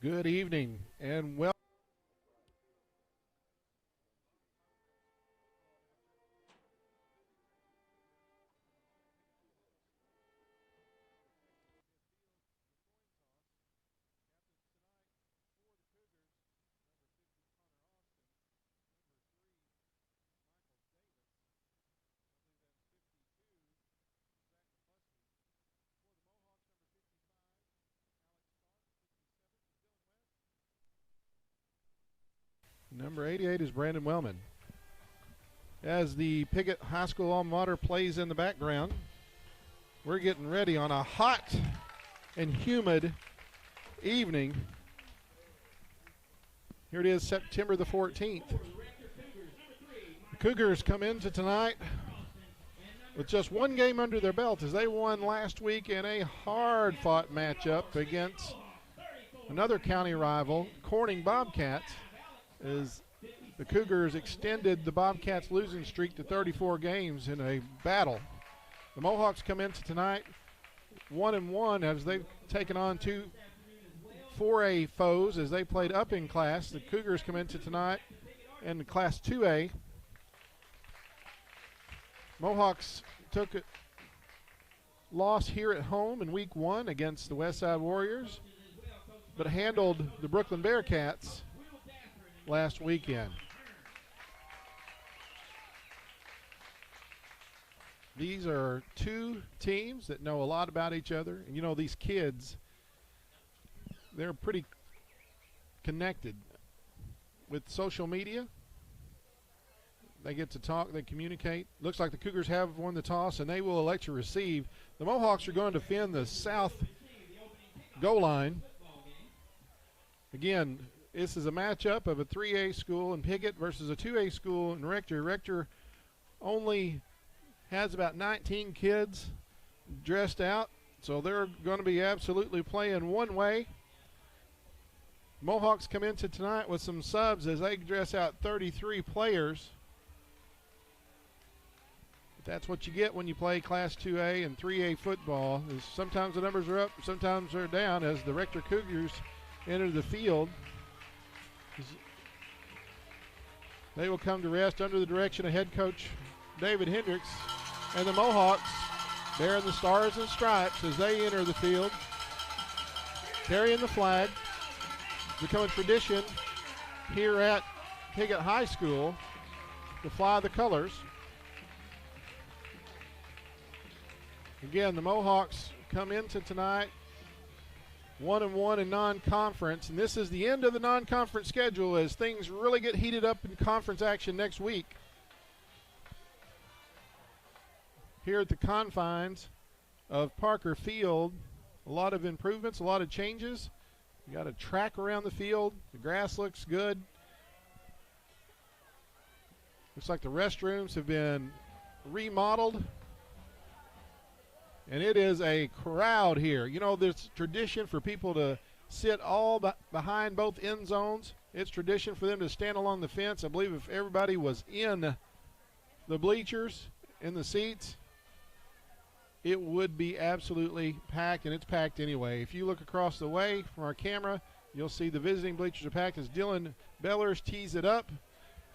Good evening and welcome. Number 88 is Brandon Wellman. As the Piggott High School alma mater plays in the background, we're getting ready on a hot and humid evening. Here it is, September the 14th. The Cougars come into tonight with just one game under their belt as they won last week in a hard-fought matchup against another county rival, Corning Bobcats, as the Cougars extended the Bobcats' losing streak to 34 games in a battle. The Mohawks come into tonight 1-1 as they've taken on two 4A foes as they played up in class. The Cougars come into tonight in Class 2A. Mohawks took a loss here at home in Week 1 against the Westside Warriors, but handled the Brooklyn Bearcats last weekend. These are two teams that know a lot about each other. And you know, these kids, they're pretty connected with social media. They get to talk, they communicate. Looks like the Cougars have won the toss and they will elect to receive. The Mohawks are going to defend the south goal line. Again, this is a matchup of a 3A school in Piggott versus a 2A school in Rector. Rector only has about 19 kids dressed out, so they're going to be absolutely playing one way. Mohawks come into tonight with some subs as they dress out 33 players. That's what you get when you play Class 2A and 3A football. Is sometimes the numbers are up, sometimes they're down as the Rector Cougars enter the field. They will come to rest under the direction of head coach David Hendricks, and the Mohawks bearing the stars and stripes as they enter the field, carrying the flag. It's become a tradition here at Piggott High School to fly the colors. Again, the Mohawks come into tonight 1-1 in non-conference, and this is the end of the non-conference schedule as things really get heated up in conference action next week. Here at the confines of Parker Field, a lot of improvements, a lot of changes. You got a track around the field. The grass looks good. Looks like the restrooms have been remodeled. And it is a crowd here. You know, there's tradition for people to sit all behind both end zones. It's tradition for them to stand along the fence. I believe if everybody was in the bleachers, in the seats, it would be absolutely packed, and it's packed anyway. If you look across the way from our camera, you'll see the visiting bleachers are packed as Dylan Bellers tees it up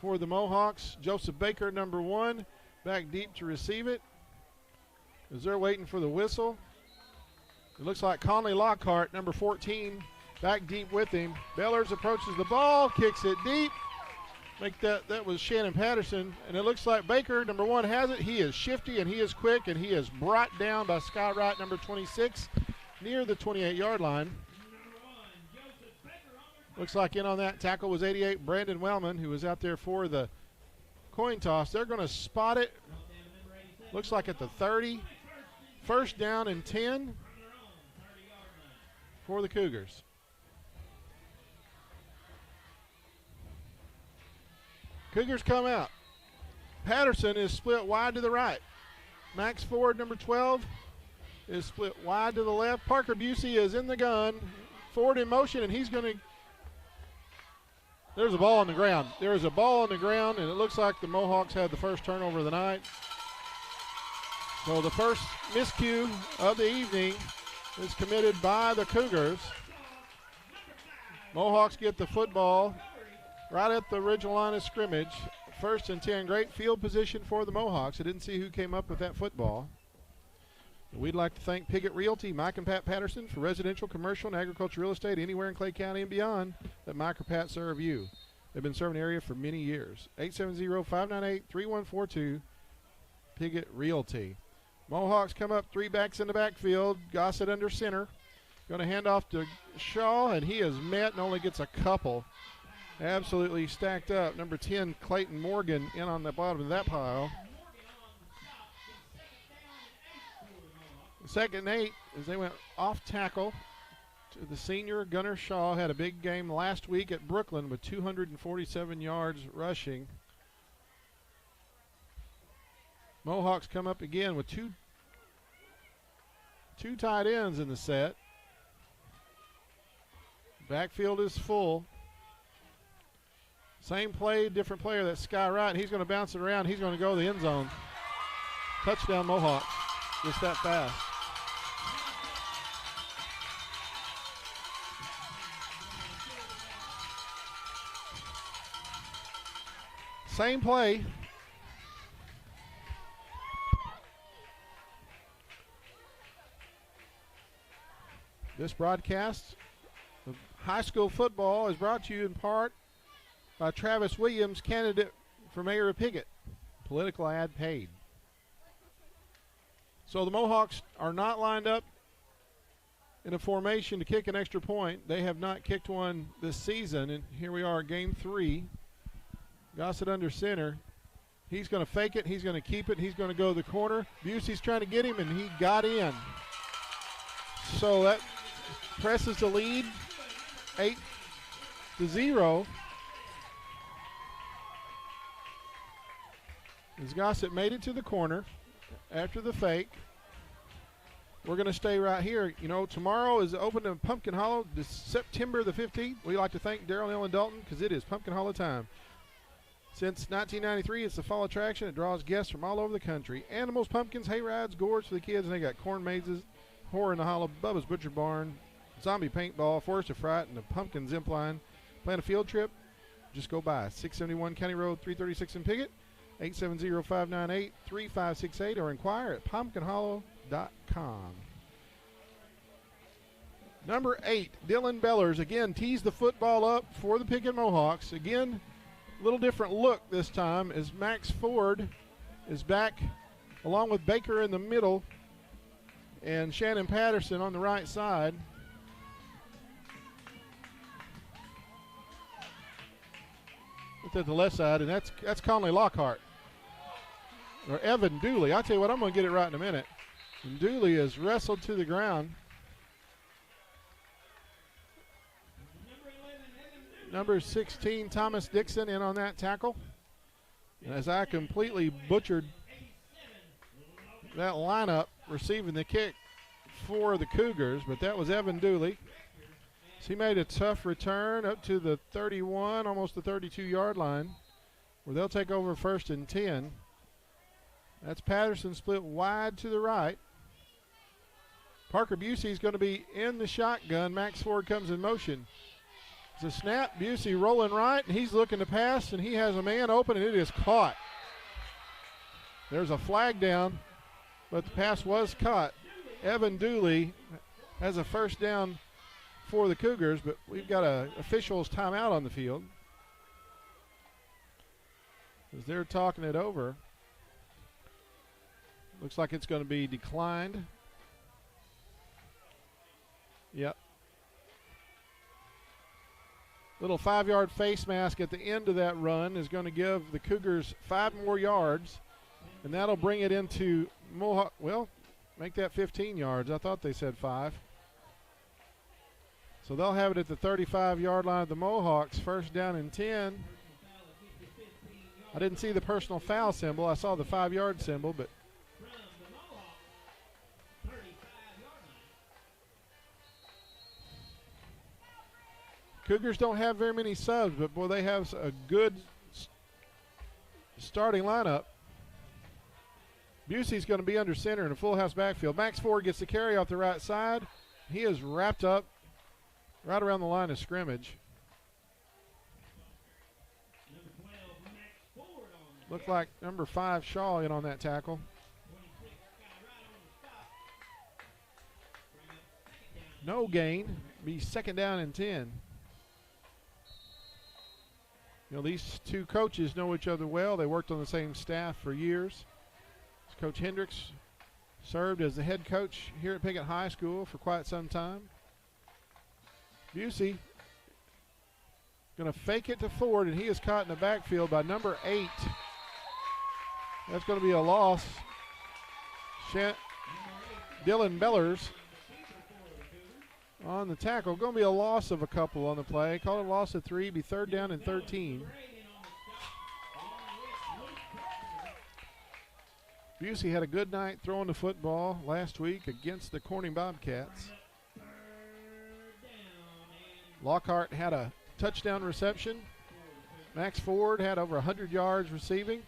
for the Mohawks. Joseph Baker, number 1, back deep to receive it. As they're waiting for the whistle, it looks like Conley Lockhart, number 14, back deep with him. Bellers approaches the ball, kicks it deep. That was Shannon Patterson, and it looks like Baker, number 1, has it. He is shifty and he is quick, and he is brought down by Skywright, number 26, near the 28-yard line. Looks like in on that tackle was 88, Brandon Wellman, who was out there for the coin toss. They're going to spot it. Looks like at the 30. First down and 10 for the Cougars. Cougars come out. Patterson is split wide to the right. Max Ford, number 12, is split wide to the left. Parker Busey is in the gun. Ford in motion, and he's going to. There's a ball on the ground. There is a ball on the ground, and it looks like the Mohawks had the first turnover of the night. So the first miscue of the evening is committed by the Cougars. Mohawks get the football right at the original line of scrimmage. 1st and 10. Great field position for the Mohawks. I didn't see who came up with that football. We'd like to thank Piggott Realty, Mike and Pat Patterson, for residential, commercial, and agricultural real estate anywhere in Clay County and beyond. Let Mike or Pat serve you. They've been serving the area for many years. 870-598-3142, Piggott Realty. Mohawks come up, 3 backs in the backfield. Gossett under center. Going to hand off to Shaw, and he is met and only gets a couple. Absolutely stacked up. Number 10, Clayton Morgan, in on the bottom of that pile. 2nd and 8 as they went off tackle to the senior. Gunnar Shaw had a big game last week at Brooklyn with 247 yards rushing. Mohawks come up again with two tight ends in the set. Backfield is full. Same play, different player. That's Sky Wright. He's going to bounce it around. He's going to go to the end zone. Touchdown Mohawks. Just that fast. Same play. This broadcast of high school football is brought to you in part by Travis Williams, candidate for mayor of Piggott. Political ad paid. So the Mohawks are not lined up in a formation to kick an extra point. They have not kicked one this season, and here we are, game 3. Gossett under center. He's going to fake it. He's going to keep it. He's going to go to the corner. Busey's trying to get him, and he got in. So that presses the lead 8-0. As Gossett made it to the corner after the fake. We're going to stay right here. You know, tomorrow is open in Pumpkin Hollow, September the 15th. We'd like to thank Darrell Hill and Dalton because it is Pumpkin Hollow time. Since 1993, it's the fall attraction. It draws guests from all over the country. Animals, pumpkins, hay rides, gourds for the kids, and they got corn mazes, Horror in the Hollow, Bubba's Butcher Barn, Zombie Paintball, Forest of Fright, and the Pumpkin Zip Line. Plan a field trip? Just go by 671 County Road 336 in Piggott, 870-598-3568, or inquire at pumpkinhollow.com. Number 8, Dylan Bellers, again, tees the football up for the Piggott Mohawks. Again, a little different look this time as Max Ford is back along with Baker in the middle and Shannon Patterson on the right side. Look at the left side, and that's Conley Lockhart. Or Evan Dooley. I'll tell you what, I'm going to get it right in a minute. And Dooley is wrestled to the ground. Number 16, Thomas Dixon, in on that tackle. And as I completely butchered that lineup receiving the kick for the Cougars, but that was Evan Dooley. So he made a tough return up to the 31, almost the 32-yard line, where they'll take over 1st and 10. That's Patterson split wide to the right. Parker Busey is going to be in the shotgun. Max Ford comes in motion. It's a snap. Busey rolling right, and he's looking to pass, and he has a man open, and it is caught. There's a flag down, but the pass was caught. Evan Dooley has a first down for the Cougars, but we've got a official's timeout on the field as they're talking it over. Looks like it's going to be declined. Yep. Little 5-yard face mask at the end of that run is going to give the Cougars 5 more yards, and that'll bring it into Mohawk. Well, make that 15 yards. I thought they said 5. So they'll have it at the 35-yard line of the Mohawks, 1st down and 10. I didn't see the personal foul symbol. I saw the 5-yard symbol, but Cougars don't have very many subs, but boy, they have a good starting lineup. Busey's going to be under center in a full house backfield. Max Ford gets the carry off the right side. He is wrapped up right around the line of scrimmage. Looked like number 5 Shaw in on that tackle. No gain. Be second down and 10. You know, these two coaches know each other well. They worked on the same staff for years. Coach Hendricks served as the head coach here at Piggott High School for quite some time. Busey going to fake it to Ford, and he is caught in the backfield by number 8. That's going to be a loss. Dylan Bellers on the tackle. Going to be a loss of a couple on the play. Call it a loss of 3. Be third down and 13. Busey had a good night throwing the football last week against the Corning Bobcats. Lockhart had a touchdown reception. Max Ford had over 100 yards receiving.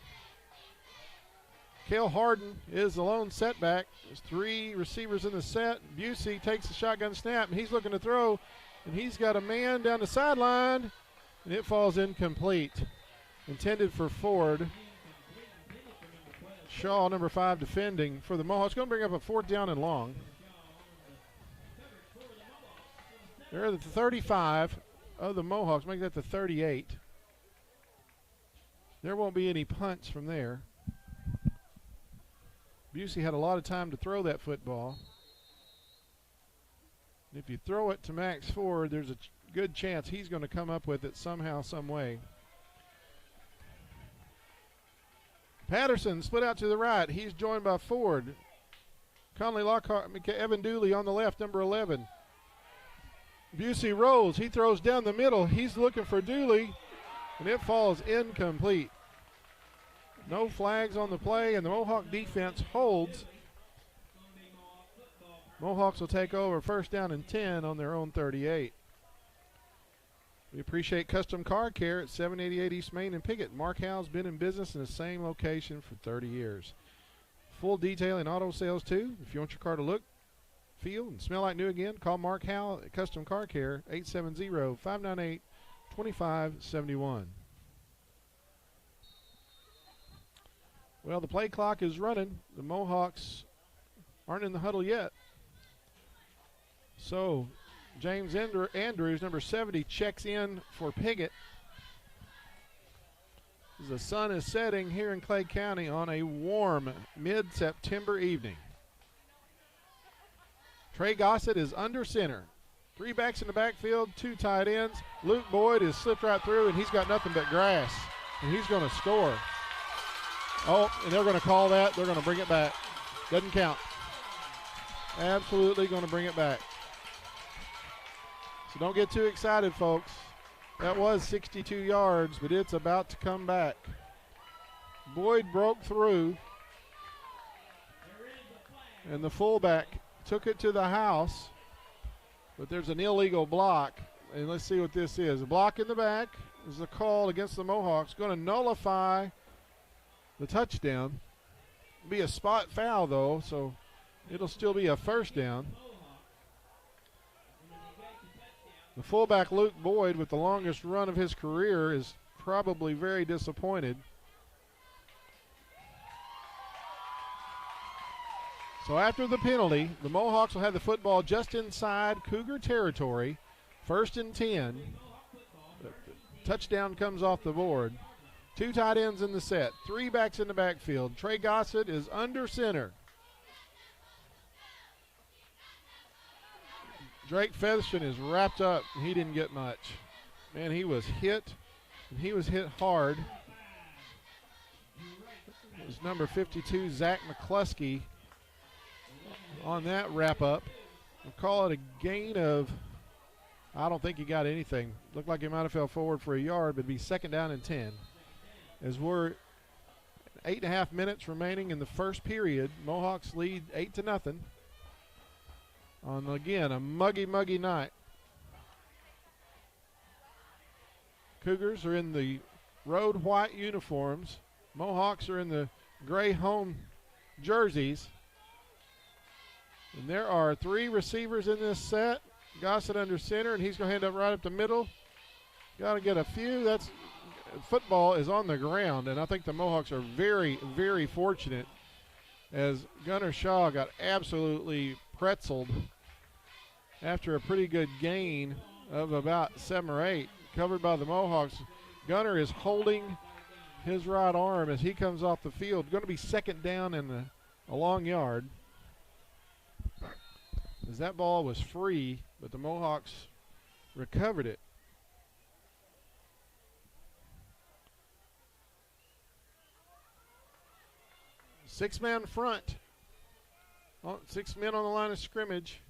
Cale Harden is the lone setback. There's 3 receivers in the set. Busey takes the shotgun snap, and he's looking to throw, and he's got a man down the sideline, and it falls incomplete. Intended for Ford. Shaw, number 5, defending for the Mohawks. Going to bring up a 4th down and long. They're at the 35 of the Mohawks. Make that the 38. There won't be any punts from there. Busey had a lot of time to throw that football. If you throw it to Max Ford, there's a good chance he's going to come up with it somehow, some way. Patterson split out to the right. He's joined by Ford. Conley Lockhart, Evan Dooley on the left, number 11. Busey rolls. He throws down the middle. He's looking for Dooley, and it falls incomplete. No flags on the play, and the Mohawk defense holds. Mohawks will take over first down and 10 on their own 38. We appreciate Custom Car Care at 788 East Main in Piggott. Mark Howe's been in business in the same location for 30 years. Full detailing auto sales too. If you want your car to look, feel, and smell like new again, call Mark Howe at Custom Car Care, 870-598-2571. Well, the play clock is running. The Mohawks aren't in the huddle yet. So James Andrews, number 70, checks in for Piggott. The sun is setting here in Clay County on a warm mid-September evening. Trey Gossett is under center. 3 backs in the backfield, 2 tight ends. Luke Boyd is slipped right through, and he's got nothing but grass, and he's going to score. Oh, and they're going to call that. They're going to bring it back. Doesn't count. Absolutely going to bring it back. So don't get too excited, folks. That was 62 yards, but it's about to come back. Boyd broke through, and the fullback took it to the house, but there's an illegal block, and let's see what this is. A block in the back is the call against the Mohawks. Going to nullify the touchdown. Be a spot foul, though, so it'll still be a first down. The fullback, Luke Boyd, with the longest run of his career, is probably very disappointed. So after the penalty, the Mohawks will have the football just inside Cougar territory. 1st and 10. The touchdown comes off the board. 2 tight ends in the set. 3 backs in the backfield. Trey Gossett is under center. Drake Featherston is wrapped up. He didn't get much. Man, he was hit, and he was hit hard. It was number 52, Zach McCluskey, on that wrap-up. We'll call it a gain of, I don't think he got anything. Looked like he might have fell forward for a yard, but it'd be second down and 10. As we're 8.5 minutes remaining in the first period, Mohawks lead 8-0. On, again, a muggy night. Cougars are in the road white uniforms. Mohawks are in the gray home jerseys. And there are 3 receivers in this set. Gossett under center, and he's going to hand up right up the middle. Got to get a few. That's football is on the ground, and I think the Mohawks are very, very fortunate as Gunnar Shaw got absolutely pretzeled after a pretty good gain of about 7 or 8, covered by the Mohawks. Gunnar is holding his right arm as he comes off the field. Going to be second down in a long yard. As that ball was free, but the Mohawks recovered it. Six-man front. 6 men on the line of scrimmage.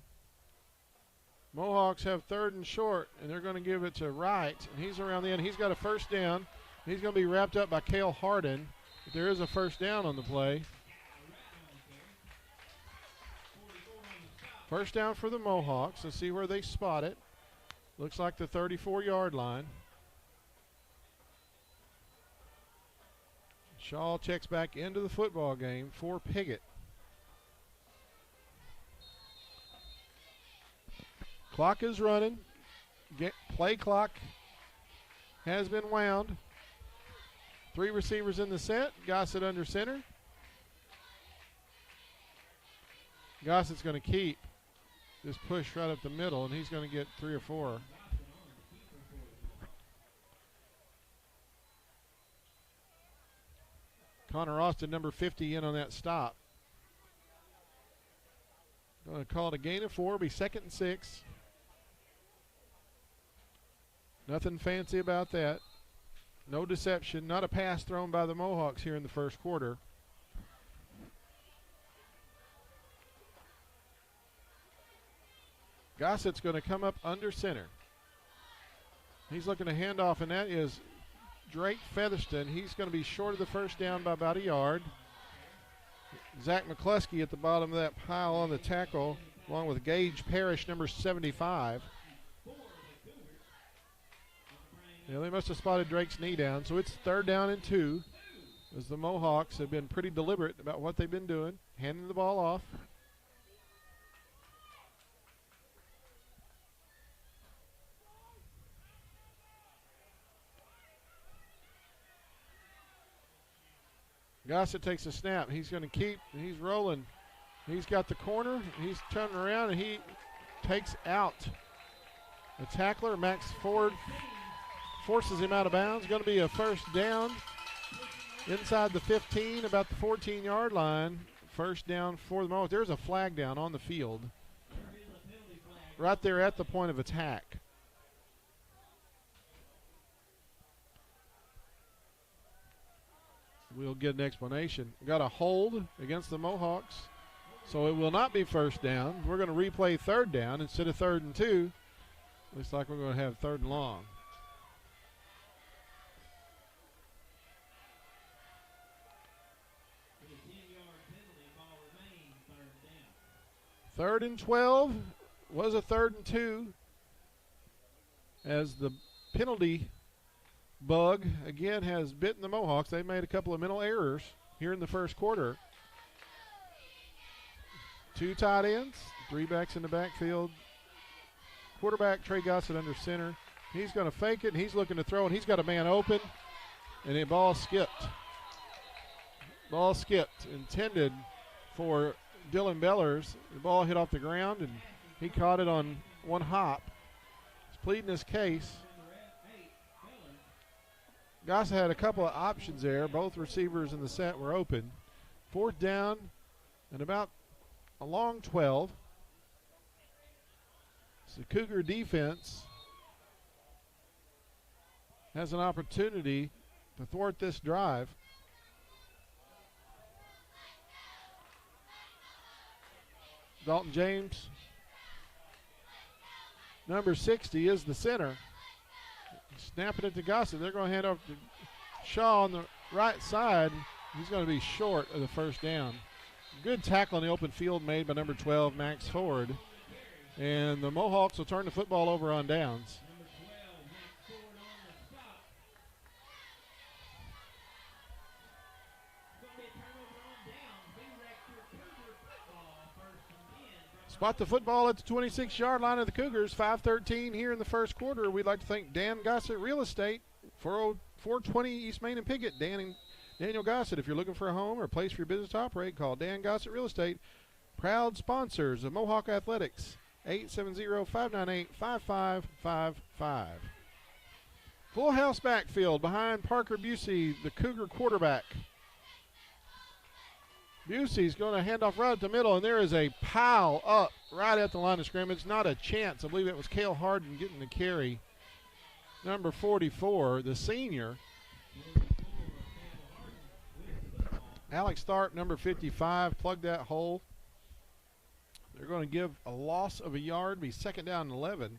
Mohawks have 3rd and short, and they're going to give it to Wright, and he's around the end. He's got a first down. He's going to be wrapped up by Cale Harden. But there is a first down on the play. First down for the Mohawks. Let's see where they spot it. Looks like the 34-yard line. Shaw checks back into the football game for Piggott. Clock is running. Play clock has been wound. 3 receivers in the set. Gossett under center. Gossett's going to keep this push right up the middle, and he's going to get 3 or 4. Connor Austin, number 50, in on that stop. Going to call it a gain of 4. Be 2nd and 6. Nothing fancy about that. No deception. Not a pass thrown by the Mohawks here in the first quarter. Gossett's going to come up under center. He's looking to hand off, and that is Drake Featherston. He's going to be short of the first down by about a yard. Zach McCluskey at the bottom of that pile on the tackle, along with Gage Parrish, number 75. Yeah, they must have spotted Drake's knee down, so it's 3rd down and 2, as the Mohawks have been pretty deliberate about what they've been doing, handing the ball off. Gossett takes a snap. He's going to keep. He's rolling. He's got the corner. He's turning around, and he takes out the tackler. Max Ford forces him out of bounds. Going to be a first down inside the 15, about the 14-yard line. First down for the Mohawks. There's a flag down on the field right there at the point of attack. We'll get an explanation. Got a hold against the Mohawks, so it will not be first down. We're going to replay 3rd down instead of 3rd and 2. Looks like we're going to have 3rd and long. Third and 12 was a 3rd and 2, as the penalty bug again has bitten the Mohawks. They made a couple of mental errors here in the first quarter. 2 tight ends, 3 backs in the backfield. Quarterback Trey Gossett under center. He's going to fake it, and he's looking to throw, and he's got a man open, and the ball skipped. Ball skipped, intended for Dylan Bellers. The ball hit off the ground, and he caught it on one hop. He's pleading his case. Gossett had a couple of options there. Both receivers in the set were open. 4th down and about a long 12. So the Cougar defense has an opportunity to thwart this drive. Dalton James, number 60, is the center. Snapping it to Gossett. They're going to hand off to Shaw on the right side. He's going to be short of the first down. Good tackle in the open field made by number 12, Max Ford. And the Mohawks will turn the football over on downs. Spot the football at the 26-yard line of the Cougars. 5:13 here in the first quarter. We'd like to thank Dan Gossett Real Estate, 420 East Main and Piggott. Daniel Gossett. If you're looking for a home or a place for your business to operate, call Dan Gossett Real Estate. Proud sponsors of Mohawk Athletics. 870-598-5555. Full house backfield behind Parker Busey, the Cougar quarterback. Busey's going to hand off right at the middle, and there is a pile up right at the line of scrimmage. Not a chance. I believe it was Cale Harden getting the carry. Number 44, the senior. Alex Tharp, number 55, plugged that hole. They're going to give a loss of a yard, be second down and 11.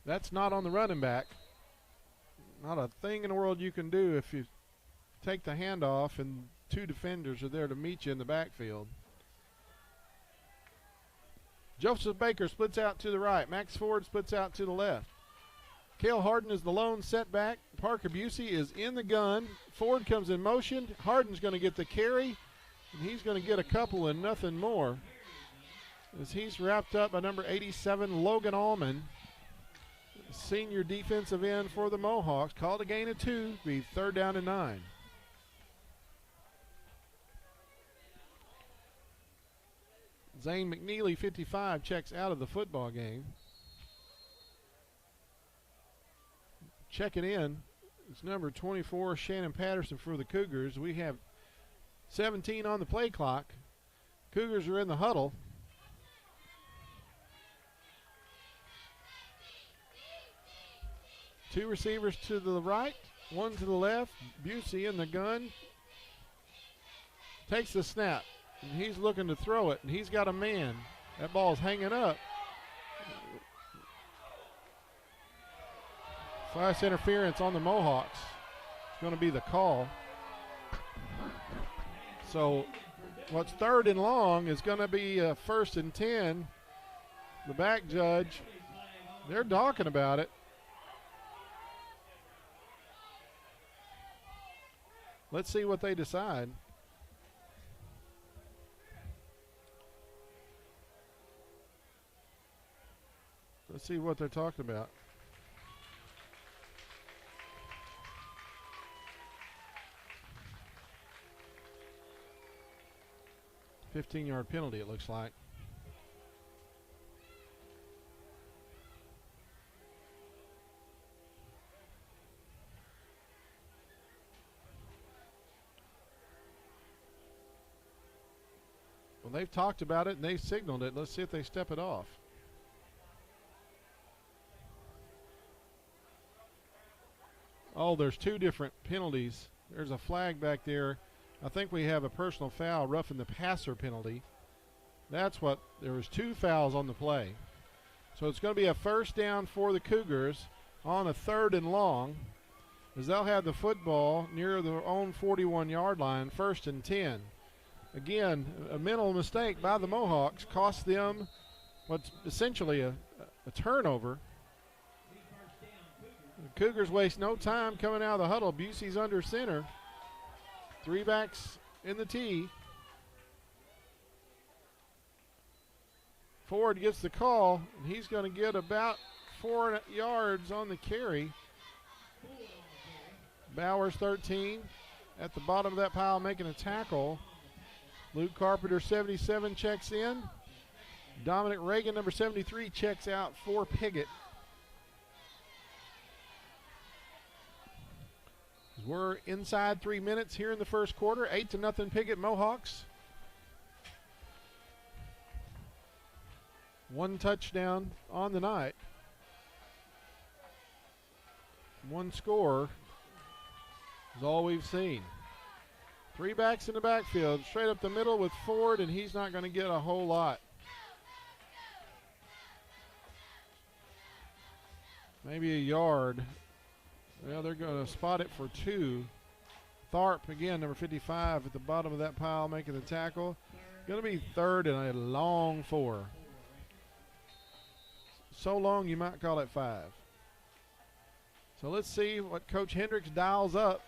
That's not on the running back. Not a thing in the world you can do if you take the handoff and two defenders are there to meet you in the backfield. Joseph Baker splits out to the right. Max Ford splits out to the left. Cale Harden is the lone setback. Parker Busey is in the gun. Ford comes in motion. Harden's going to get the carry, and he's going to get a couple and nothing more as he's wrapped up by number 87, Logan Allman, senior defensive end for the Mohawks. Called a gain of 2, be third down and 9. Zane McNeely, 55, checks out of the football game. Checking in is number 24, Shannon Patterson for the Cougars. We have 17 on the play clock. Cougars are in the huddle. Two receivers to the right, one to the left. Busey in the gun. Takes the snap, and he's looking to throw it, and he's got a man. That ball's hanging up. Flash interference on the Mohawks. It's going to be the call. So what's third and long is going to be first and 10. The back judge, they're talking about it. Let's see what they decide. Let's see what they're talking about. 15-yard penalty, it looks like. Well, they've talked about it and they've signaled it. Let's see if they step it off. Oh, there's two different penalties. There's a flag back there. I think we have a personal foul, roughing the passer penalty. That's what, there was two fouls on the play. So it's going to be a first down for the Cougars on a third and long, as they'll have the football near their own 41-yard line, first and 10. Again, a mental mistake by the Mohawks cost them what's essentially a turnover. The Cougars waste no time coming out of the huddle. Busey's under center. Three backs in the tee. Ford gets the call, and he's going to get about 4 yards on the carry. Bowers, 13, at the bottom of that pile making a tackle. Luke Carpenter, 77, checks in. Dominic Reagan, number 73, checks out for Piggott. We're inside 3 minutes here in the first quarter. 8-0 Piggott Mohawks. One touchdown on the night. One score is all we've seen. Three backs in the backfield, straight up the middle with Ford, and he's not going to get a whole lot. Maybe a yard. Well, they're going to spot it for 2. Tharp, again, number 55, at the bottom of that pile making the tackle. Going to be third and a long 4. So long you might call it 5. So let's see what Coach Hendricks dials up.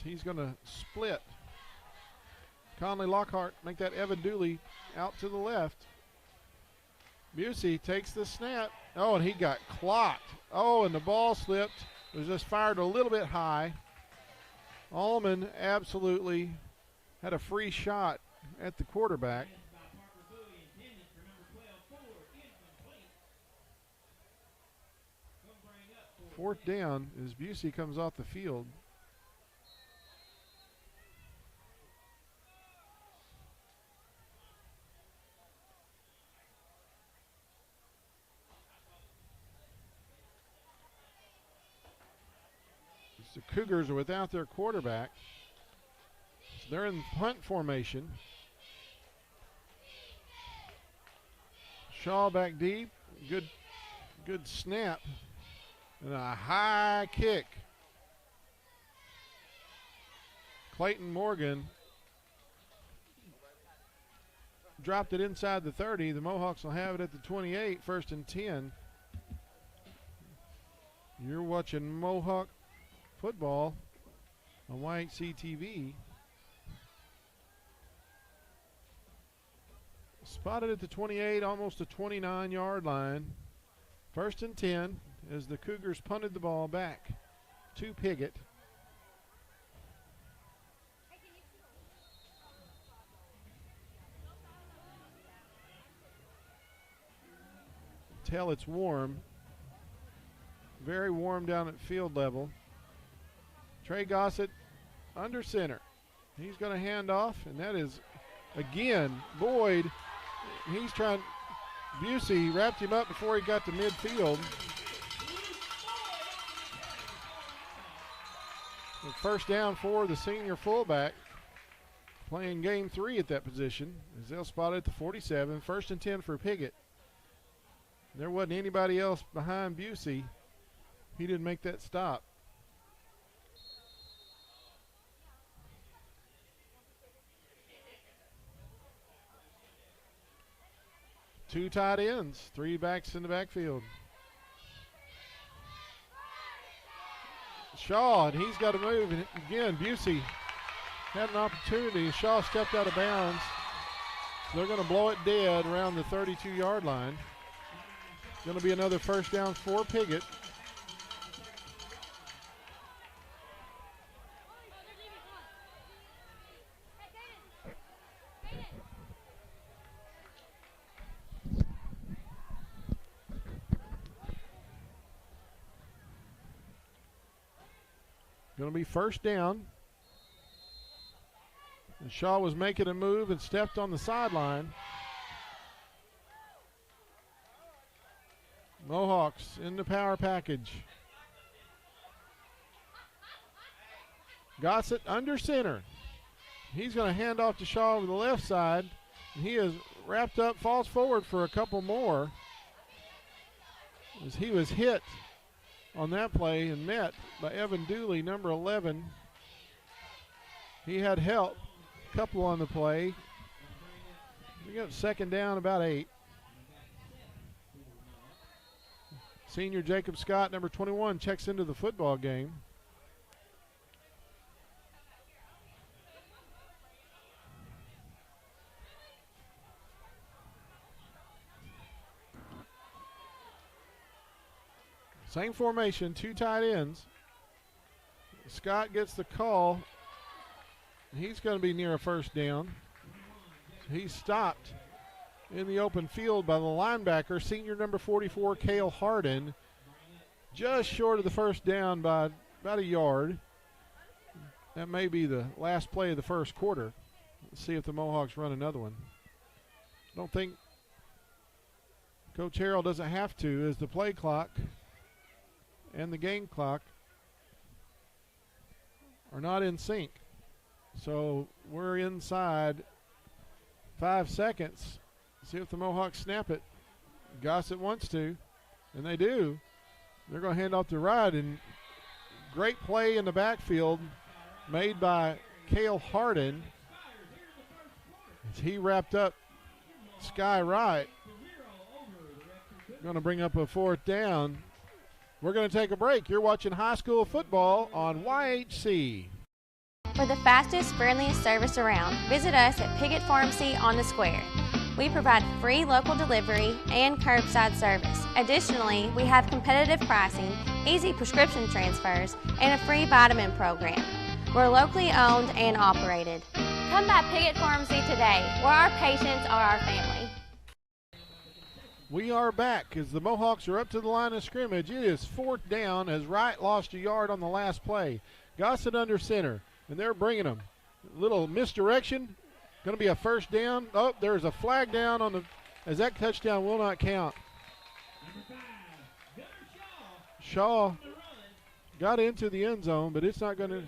He's going to split. Conley Lockhart make that Evan Dooley out to the left. Busey takes the snap. Oh, and he got clocked. Oh, and the ball slipped. It was just fired a little bit high. Allman absolutely had a free shot at the quarterback. Fourth down as Busey comes off the field. The Cougars are without their quarterback. So they're in punt formation. Shaw back deep. Good snap. And a high kick. Clayton Morgan dropped it inside the 30. The Mohawks will have it at the 28, 1st and 10. You're watching Mohawk football on YHC TV. Spotted at the 28, almost a 29-yard line. 1st and 10 as the Cougars punted the ball back to Piggott. Tell it's warm. Very warm down at field level. Trey Gossett under center. He's going to hand off, and that is, again, Boyd. He's trying. Busey wrapped him up before he got to midfield. The first down for the senior fullback, playing game 3 at that position, as they'll spot it at the 47. 1st and 10 for Piggott. There wasn't anybody else behind Busey. He didn't make that stop. Two tight ends, 3 backs in the backfield. Shaw, and he's got to move. And again, Busey had an opportunity. Shaw stepped out of bounds. So they're going to blow it dead around the 32-yard line. Going to be another first down for Piggott. Going to be first down. And Shaw was making a move and stepped on the sideline. Mohawks in the power package. Gossett under center. He's going to hand off to Shaw over the left side. He is wrapped up, falls forward for a couple more, as he was hit on that play and met by Evan Dooley, number 11. He had help, a couple on the play. We got second down, about 8. Senior Jacob Scott, number 21, checks into the football game. Same formation, 2 tight ends. Scott gets the call. He's going to be near a first down. He's stopped in the open field by the linebacker, senior number 44, Cale Harden. Just short of the first down by about a yard. That may be the last play of the first quarter. Let's see if the Mohawks run another one. I don't think Coach Harrell doesn't have to, as the play clock and the game clock are not in sync. So we're inside 5 seconds. See if the Mohawks snap it. Gossett wants to, and they do. They're going to hand off to right, and great play in the backfield made by Cale Harden as he wrapped up Sky Wright. Going to bring up a 4th down. We're going to take a break. You're watching high school football on YHC. For the fastest, friendliest service around, visit us at Piggott Pharmacy on the Square. We provide free local delivery and curbside service. Additionally, we have competitive pricing, easy prescription transfers, and a free vitamin program. We're locally owned and operated. Come by Piggott Pharmacy today, where our patients are our family. We are back as the Mohawks are up to the line of scrimmage. It is 4th down as Wright lost a yard on the last play. Gossett under center, and they're bringing them. Little misdirection. Going to be a first down. Oh, there's a flag down on the, as that touchdown will not count. Shaw got into the end zone, but it's not going to.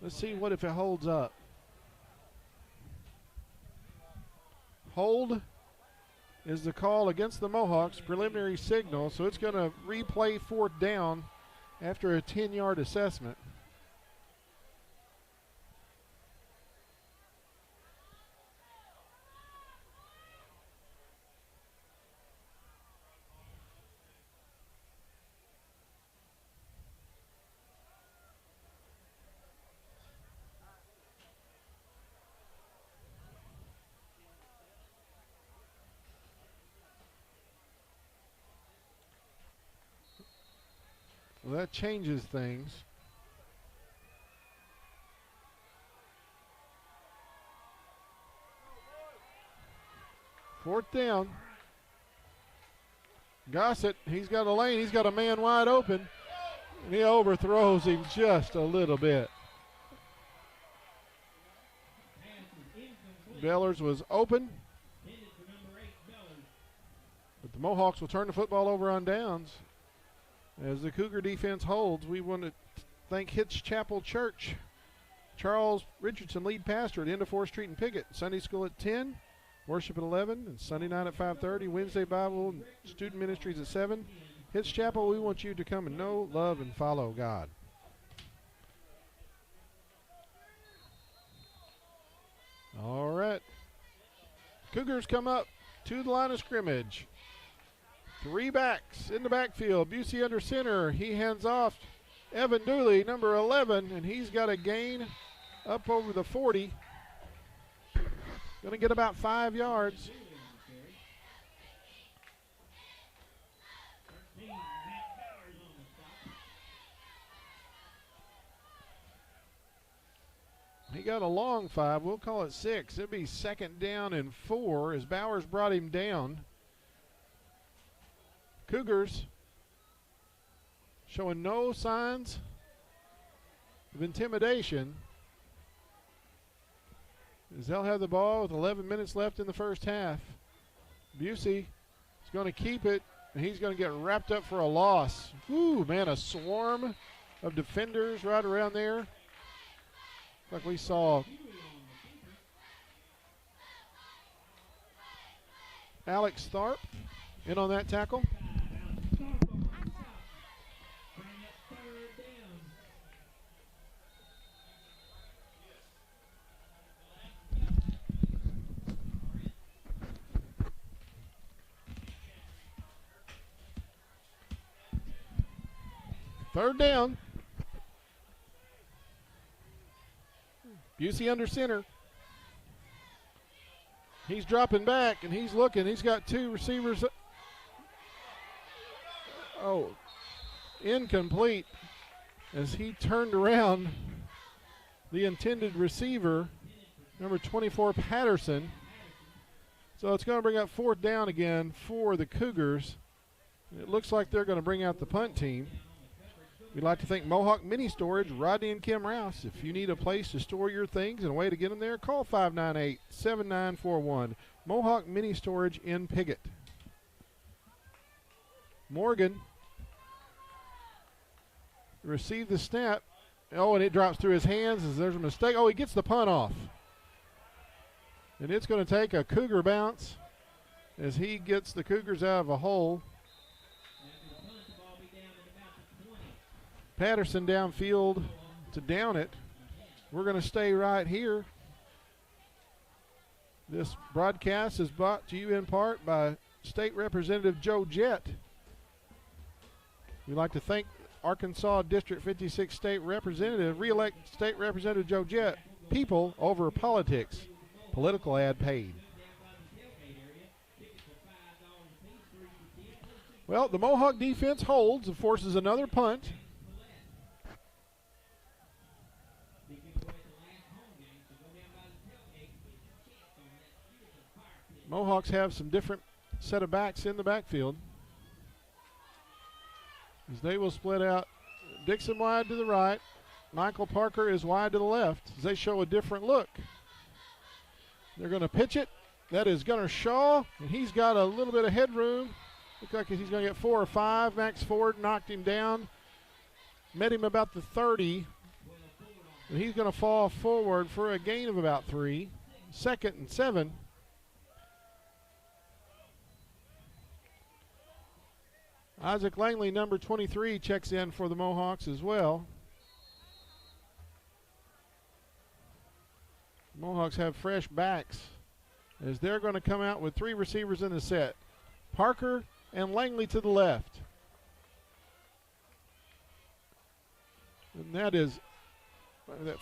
Let's see what if it holds up. Hold is the call against the Mohawks, preliminary signal, so it's going to replay 4th down after a 10-yard assessment. Well, that changes things. Fourth down. Gossett, he's got a lane. He's got a man wide open. And he overthrows him just a little bit. Bellers was open. But the Mohawks will turn the football over on downs. As the Cougar defense holds, we want to thank Hitch Chapel Church. Charles Richardson, lead pastor at End of 4th Street in Piggott. Sunday school at 10, worship at 11, and Sunday night at 5:30. Wednesday Bible and student ministries at 7. Hitch Chapel, we want you to come and know, love, and follow God. All right. Cougars come up to the line of scrimmage. 3 backs in the backfield. Busey under center. He hands off Evan Dooley, number 11, and he's got a gain up over the 40. Going to get about 5 yards. He got a long 5. We'll call it 6. It'll be 2nd down and 4 as Bowers brought him down. Cougars showing no signs of intimidation as they'll have the ball with 11 minutes left in the first half. Busey is going to keep it, and he's going to get wrapped up for a loss. Ooh, man, a swarm of defenders right around there. Like we saw Alex Tharp in on that tackle. Third down. Busey under center. He's dropping back and he's looking. He's got 2 receivers. Oh, incomplete as he turned around the intended receiver, number 24, Patterson. So it's going to bring up 4th down again for the Cougars. It looks like they're going to bring out the punt team. We'd like to thank Mohawk Mini Storage, Rodney and Kim Rouse. If you need a place to store your things and a way to get them there, call 598-7941. Mohawk Mini Storage in Piggott. Morgan received the snap. Oh, and it drops through his hands as there's a mistake. Oh, he gets the punt off. And it's going to take a Cougar bounce as he gets the Cougars out of a hole. Patterson downfield to down it. We're going to stay right here. This broadcast is brought to you in part by State Representative Joe Jett. We'd like to thank Arkansas District 56 State Representative, re-elect State Representative Joe Jett. People over politics. Political ad paid. Well, the Mohawk defense holds and forces another punt. Mohawks have some different set of backs in the backfield, as they will split out. Dixon wide to the right. Michael Parker is wide to the left, as they show a different look. They're going to pitch it. That is Gunnar Shaw, and he's got a little bit of headroom. Looks like he's going to get 4 or 5. Max Ford knocked him down. Met him about the 30. And he's going to fall forward for a gain of about 3. 2nd and 7. Isaac Langley, number 23, checks in for the Mohawks as well. Mohawks have fresh backs, as they're going to come out with 3 receivers in the set. Parker and Langley to the left. And that is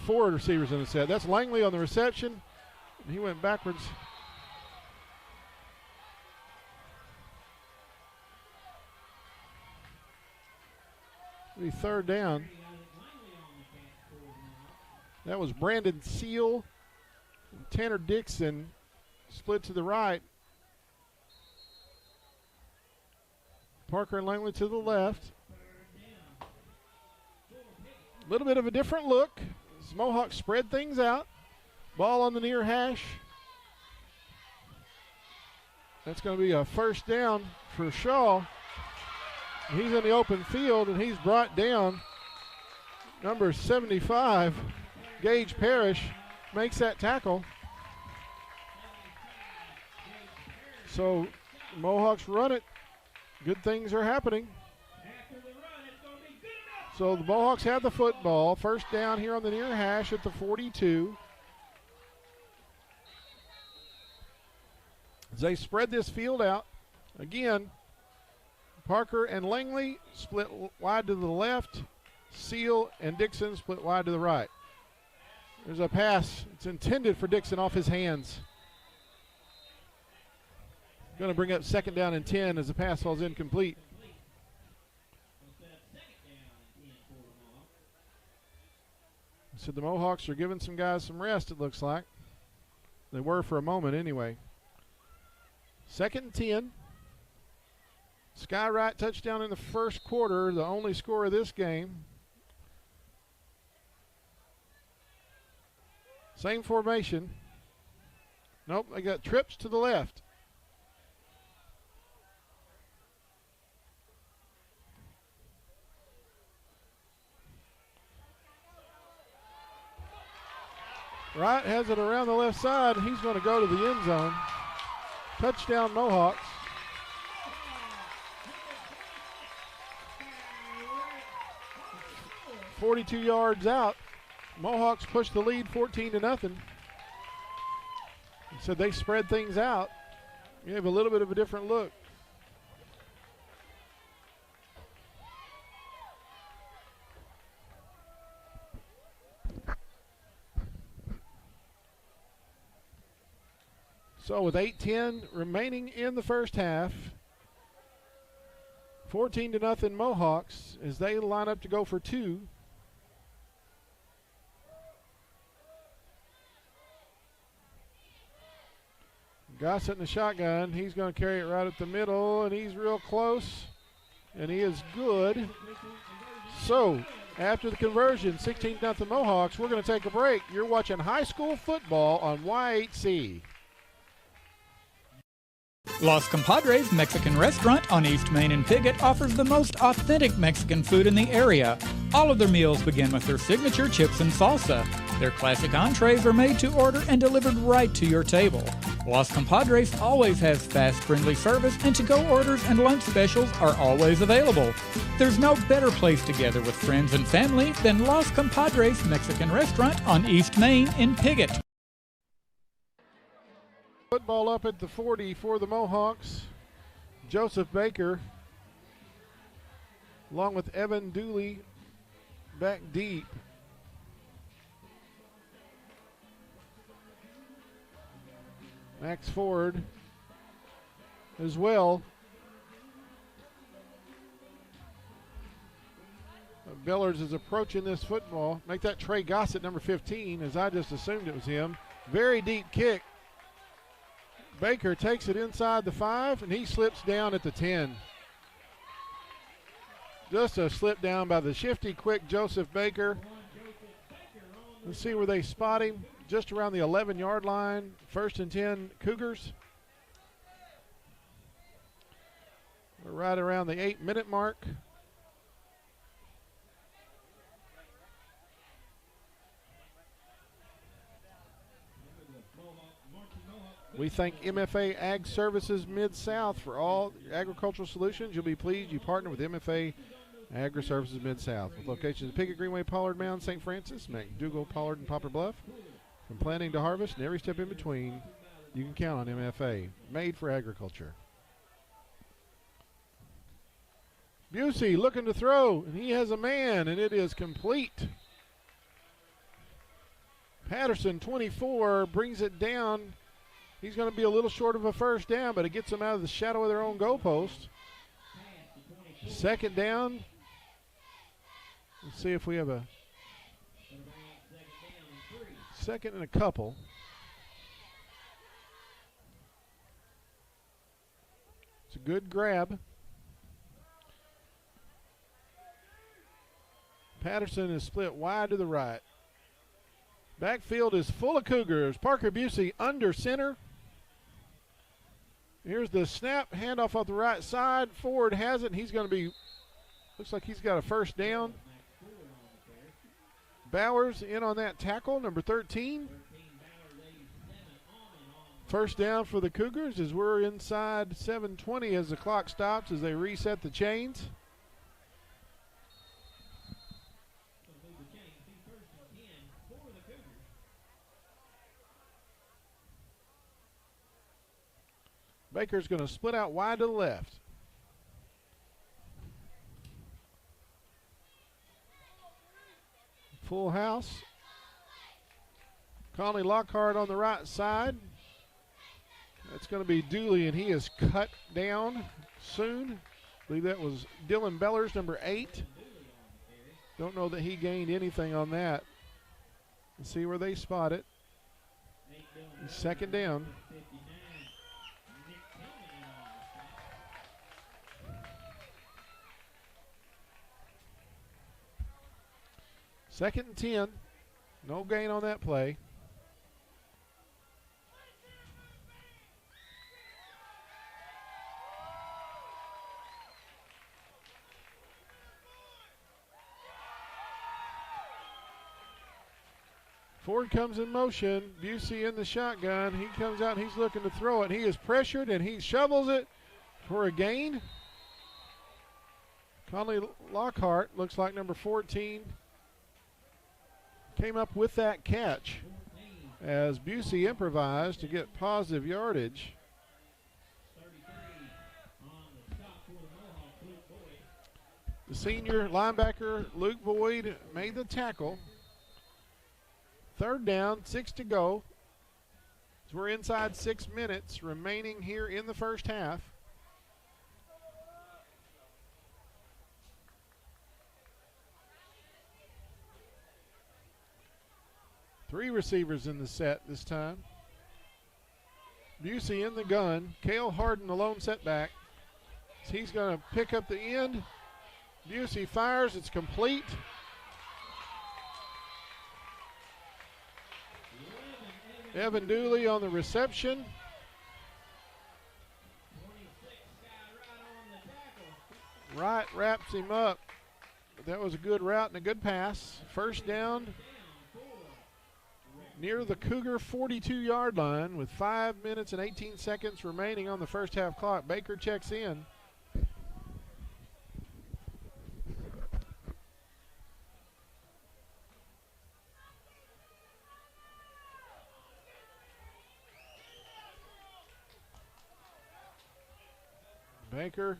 4 receivers in the set. That's Langley on the reception. He went backwards. It'll be 3rd down. That was Brandon Seal. Tanner Dixon split to the right. Parker and Langley to the left. A little bit of a different look as Mohawks spread things out. Ball on the near hash. That's going to be a 1st down for Shaw. He's in the open field, and he's brought down. Number 75, Gage Parrish, makes that tackle. So Mohawks run it. Good things are happening. So the Mohawks have the football. 1st down here on the near hash at the 42. As they spread this field out, again, Parker and Langley split wide to the left. Seal and Dixon split wide to the right. There's a pass. It's intended for Dixon off his hands. Going to bring up 2nd down and 10 as the pass falls incomplete. So the Mohawks are giving some guys some rest, it looks like. They were for a moment anyway. 2nd and 10. Skywright touchdown in the 1st quarter, the only score of this game. Same formation. Nope, they got trips to the left. Wright has it around the left side. He's going to go to the end zone. Touchdown Mohawks. .42 yards out. Mohawks push the lead 14-0. So they spread things out. You have a little bit of a different look. So with 8:10 remaining in the 1st half, 14-0 Mohawks as they line up to go for 2. Gossett in the shotgun. He's going to carry it right at the middle, and he's real close, and he is good. So after the conversion, 16-0 Mohawks, we're going to take a break. You're watching high school football on Y8C. Los Compadres Mexican Restaurant on East Main in Piggott offers the most authentic Mexican food in the area. All of their meals begin with their signature chips and salsa. Their classic entrees are made to order and delivered right to your table. Los Compadres always has fast, friendly service, and to-go orders and lunch specials are always available. There's no better place to gather with friends and family than Los Compadres Mexican Restaurant on East Main in Piggott. Football up at the 40 for the Mohawks. Joseph Baker, along with Evan Dooley, back deep. Max Ford as well. Billers is approaching this football. Make that Trey Gossett, number 15, as I just assumed it was him. Very deep kick. Baker takes it inside the 5, and he slips down at the 10. Just a slip down by the shifty, quick Joseph Baker. Let's see where they spot him. Just around the 11-yard line. 1st and 10 Cougars. We're right around the 8-minute mark. We thank MFA Ag Services Mid-South for all your agricultural solutions. You'll be pleased you partner with MFA Agri Services Mid-South with locations at Piggott, Greenway, Pollard, Mound, St. Francis, McDougal, Pollard, and Poplar Bluff. From planting to harvest and every step in between, you can count on MFA, made for agriculture. Busey looking to throw, and he has a man, and it is complete. Patterson, 24, brings it down. He's going to be a little short of a first down, but it gets them out of the shadow of their own goalpost. 2nd down. Let's see if we have a 2nd and a couple. It's a good grab. Patterson is split wide to the right. Backfield is full of Cougars. Parker Busey under center. Here's the snap, handoff off the right side. Ford has it, and he's going to be, looks like he's got a first down. Bowers in on that tackle, number 13. First down for the Cougars as we're inside 7:20 as the clock stops as they reset the chains. Baker's going to split out wide to the left. Full house. Conley Lockhart on the right side. That's going to be Dooley, and he is cut down soon. I believe that was Dylan Bellers, number 8. Don't know that he gained anything on that. Let's see where they spot it. 2nd down. Second and 10. No gain on that play. Ford comes in motion. Busey in the shotgun. He comes out and he's looking to throw it. He is pressured and he shovels it for a gain. Conley Lockhart, looks like number 14, came up with that catch as Busey improvised to get positive yardage. The senior linebacker, Luke Boyd, made the tackle. 3rd down, 6 to go. So we're inside 6 minutes remaining here in the first half. Three receivers in the set this time. Busey in the gun. Cale Harden, the lone setback. He's going to pick up the end. Busey fires. It's complete. Evan Dooley on the reception. Right wraps him up. But that was a good route and a good pass. First down near the Cougar 42-yard line with 5 minutes and 18 seconds remaining on the first half clock. Baker checks in. Baker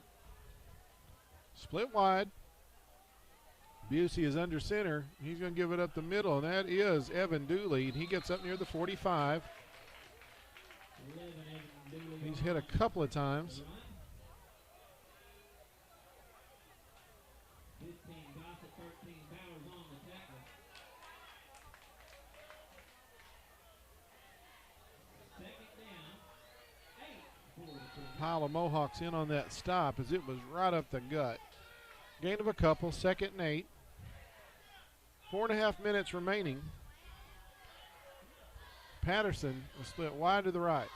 split wide. Busey is under center. He's going to give it up the middle, and that is Evan Dooley. And he gets up near the 45. He's hit a couple of times. pile of Mohawks in on that stop as it was right up the gut. Gain of a couple, 2nd and 8. 4.5 minutes remaining. Patterson was split wide to the right.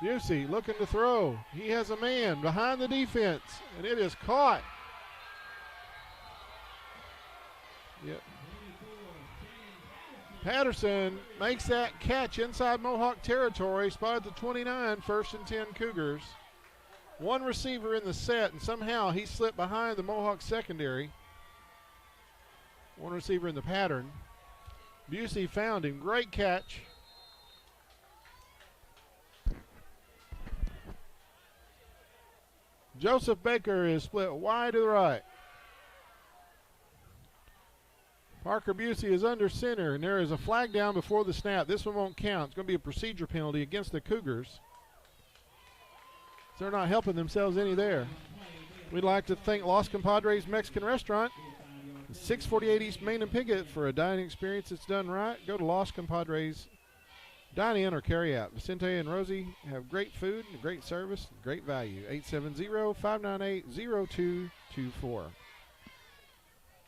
Busey looking to throw. He has a man behind the defense, and it is caught. Yep. Patterson makes that catch inside Mohawk territory, spotted the 29, 1st and 10 Cougars. One receiver in the set, and somehow he slipped behind the Mohawk secondary. One receiver in the pattern. Busey found him. Great catch. Joseph Baker is split wide to the right. Parker Busey is under center, and there is a flag down before the snap. This one won't count. It's going to be a procedure penalty against the Cougars. They're not helping themselves any there. We'd like to thank Los Compadres Mexican Restaurant, 648 East Main and Piggott, for a dining experience that's done right. Go to Los Compadres, dine in or carry out. Vicente and Rosie have great food, and great service, and great value. 870-598-0224.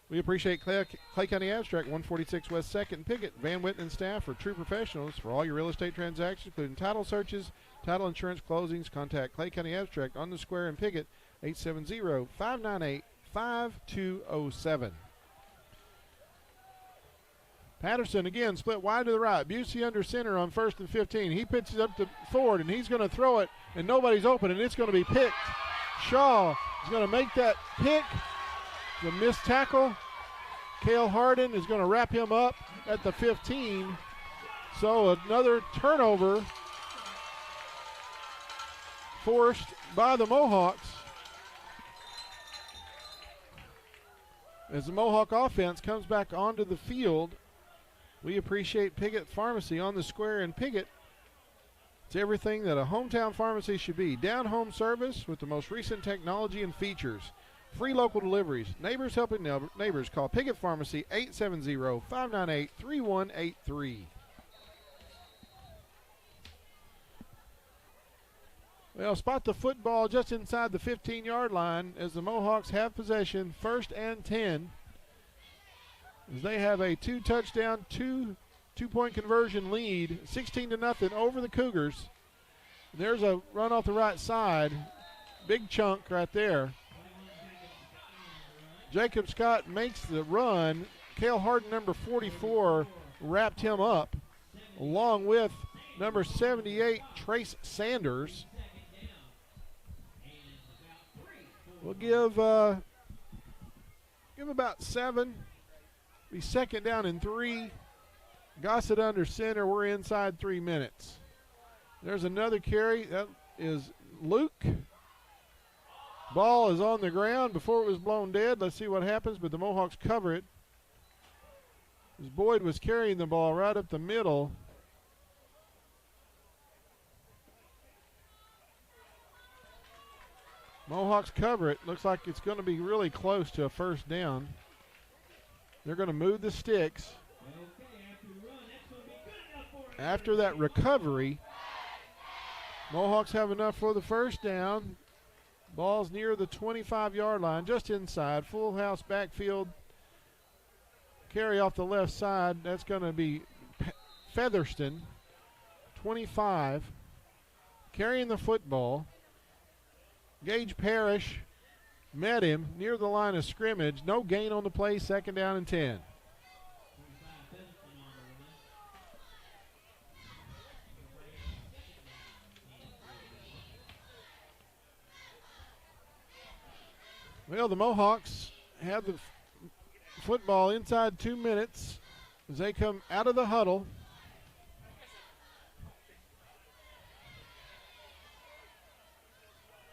We appreciate Clay County Abstract, 146 West 2nd Piggott. Van Witten and staff are true professionals for all your real estate transactions, including title searches, title insurance closings. Contact Clay County Abstract on the square in Piggott, 870-598-5207. Patterson again split wide to the right. Busey under center on 1st and 15. He pitches up to Ford, and he's going to throw it, and nobody's open, and it's going to be picked. Shaw is going to make that pick. The missed tackle. Cale Harden is going to wrap him up at the 15. So another turnover forced by the Mohawks. As the Mohawk offense comes back onto the field, we appreciate Piggott Pharmacy on the square in Piggott. It's everything that a hometown pharmacy should be. Down home service with the most recent technology and features. Free local deliveries. Neighbors helping neighbors. Call Piggott Pharmacy, 870-598-3183. Well, spot the football just inside the 15-yard line as the Mohawks have possession, 1st and 10. As they have a two-touchdown, two-point conversion lead, 16-0 over the Cougars. There's a run off the right side. Big chunk right there. Jacob Scott makes the run. Cale Harden, number 44, wrapped him up, along with number 78, Trace Sanders. We'll give about 7. Be 2nd down and 3. Gossett under center. We're inside 3 minutes. There's another carry. That is Luke. Ball is on the ground before it was blown dead. Let's see what happens, but the Mohawks cover it. As Boyd was carrying the ball right up the middle. Mohawks cover it. Looks like it's going to be really close to a 1st down. They're going to move the sticks. After that recovery, Mohawks have enough for the 1st down. Ball's near the 25-yard line, just inside. Full house backfield. Carry off the left side. That's going to be Featherston, 25. Carrying the football. Gage Parrish met him near the line of scrimmage. No gain on the play, 2nd down and 10. Well, the Mohawks have the football inside 2 minutes as they come out of the huddle.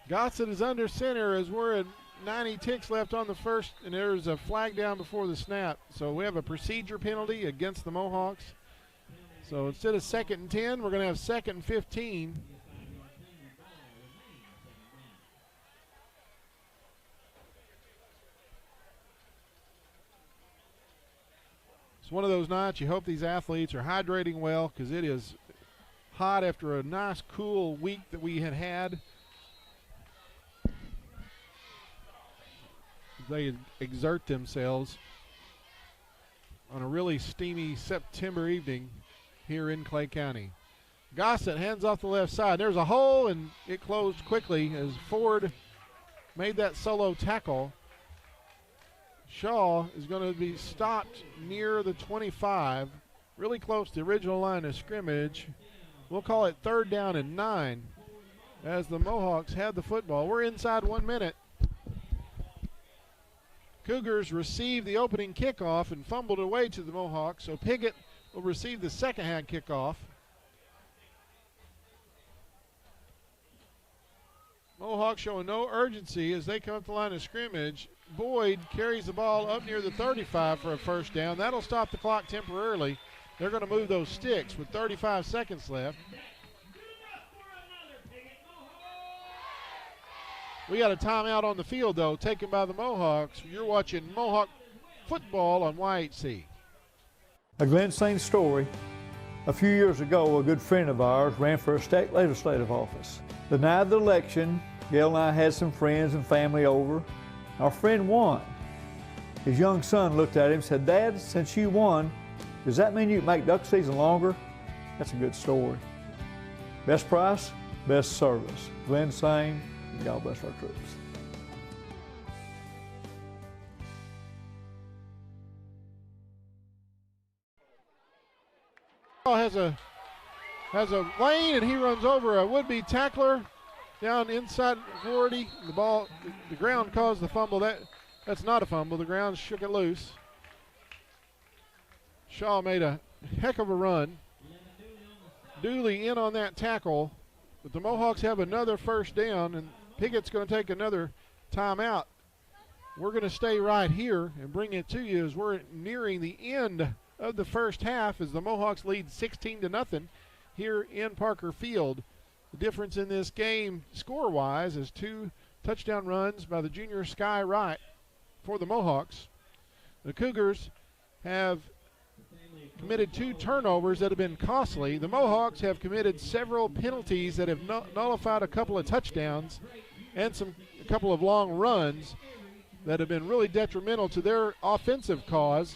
Gossett is under center as we're at 90 ticks left on the 1st, and there's a flag down before the snap. So we have a procedure penalty against the Mohawks. So instead of 2nd and 10, we're going to have 2nd and 15. It's one of those nights you hope these athletes are hydrating well, because it is hot after a nice cool week that we had. They exert themselves on a really steamy September evening here in Clay County. Gossett hands off the left side. There's a hole, and it closed quickly as Ford made that solo tackle. Shaw is going to be stopped near the 25, really close to the original line of scrimmage. We'll call it 3rd down and 9 as the Mohawks have the football. We're inside 1 minute. Cougars received the opening kickoff and fumbled away to the Mohawks, so Piggott will receive the second hand kickoff. Mohawks showing no urgency as they come up the line of scrimmage. Boyd carries the ball up near the 35 for a first down. That'll stop the clock temporarily. They're going to move those sticks with 35 seconds left. We got a timeout on the field, though, taken by the Mohawks. You're watching Mohawk football on YHC. A Glenn Sain story. A few years ago, a good friend of ours ran for a state legislative office. The night of the election, Gail and I had some friends and family over. Our friend won. His young son looked at him and said, "Dad, since you won, does that mean you can make duck season longer?" That's a good story. Best price, best service. Glenn Sain, God bless our troops. Has a lane, and he runs over a would-be tackler down inside 40. The ground caused the fumble. That's not a fumble. The ground shook it loose. Shaw made a heck of a run. Dooley in on that tackle, but the Mohawks have another first down, and Piggott's going to take another timeout. We're going to stay right here and bring it to you as we're nearing the end of the first half as the Mohawks lead 16-0 here in Parker Field. The difference in this game score-wise is 2 touchdown runs by the junior Sky Wright for the Mohawks. The Cougars have committed 2 turnovers that have been costly. The Mohawks have committed several penalties that have nullified a couple of touchdowns and a couple of long runs that have been really detrimental to their offensive cause.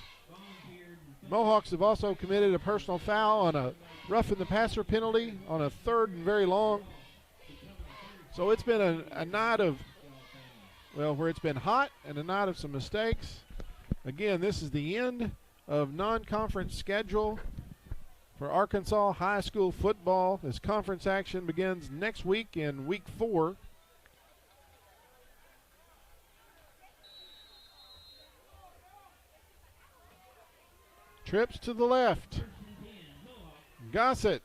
Mohawks have also committed a personal foul on a roughing the passer penalty on a 3rd and very long. So it's been a night of, well, where it's been hot and a night of some mistakes. Again, this is the end of non-conference schedule for Arkansas high school football. This conference action begins next week in week 4. Trips to the left. Gossett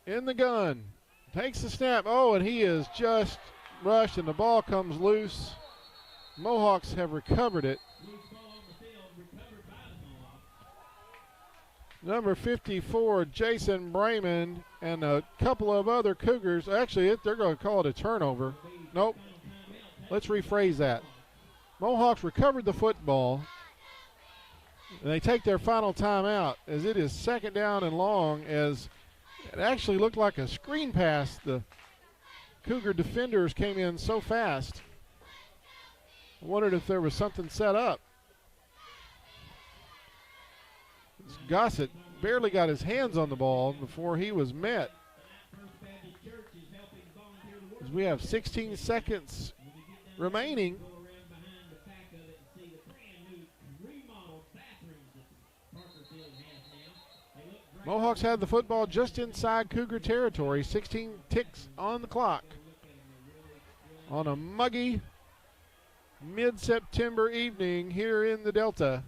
in the gun. Takes the snap. Oh, and he is just rushed, and the ball comes loose. Mohawks have recovered it. Number 54, Jason Brayman, and a couple of other Cougars. Actually, they're going to call it a turnover. Nope. Let's rephrase that. Mohawks recovered the football, and they take their final timeout as it is 2nd down and long, as it actually looked like a screen pass. The Cougar defenders came in so fast. I wondered if there was something set up. Gossett barely got his hands on the ball before he was met. As we have 16 seconds remaining. Mohawks had the football just inside Cougar territory. 16 ticks on the clock. On a muggy mid-September evening here in the Delta.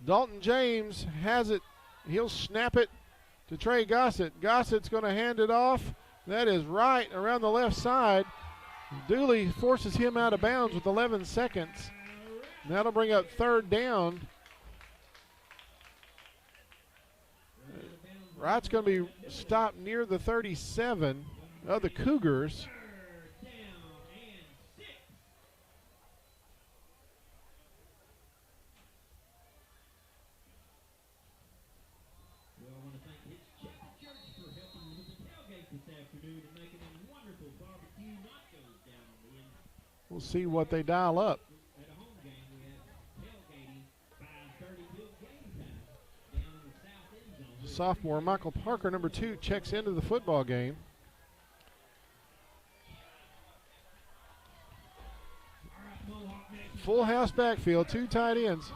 Dalton James has it. He'll snap it to Trey Gossett. Gossett's going to hand it off. That is right around the left side. Dooley forces him out of bounds with 11 seconds. That'll bring up 3rd down. Wright's going to be stopped near the 37 of the Cougars. We'll see what they dial up. Sophomore Michael Parker, number 2, checks into the football game. Full house backfield, 2 tight ends.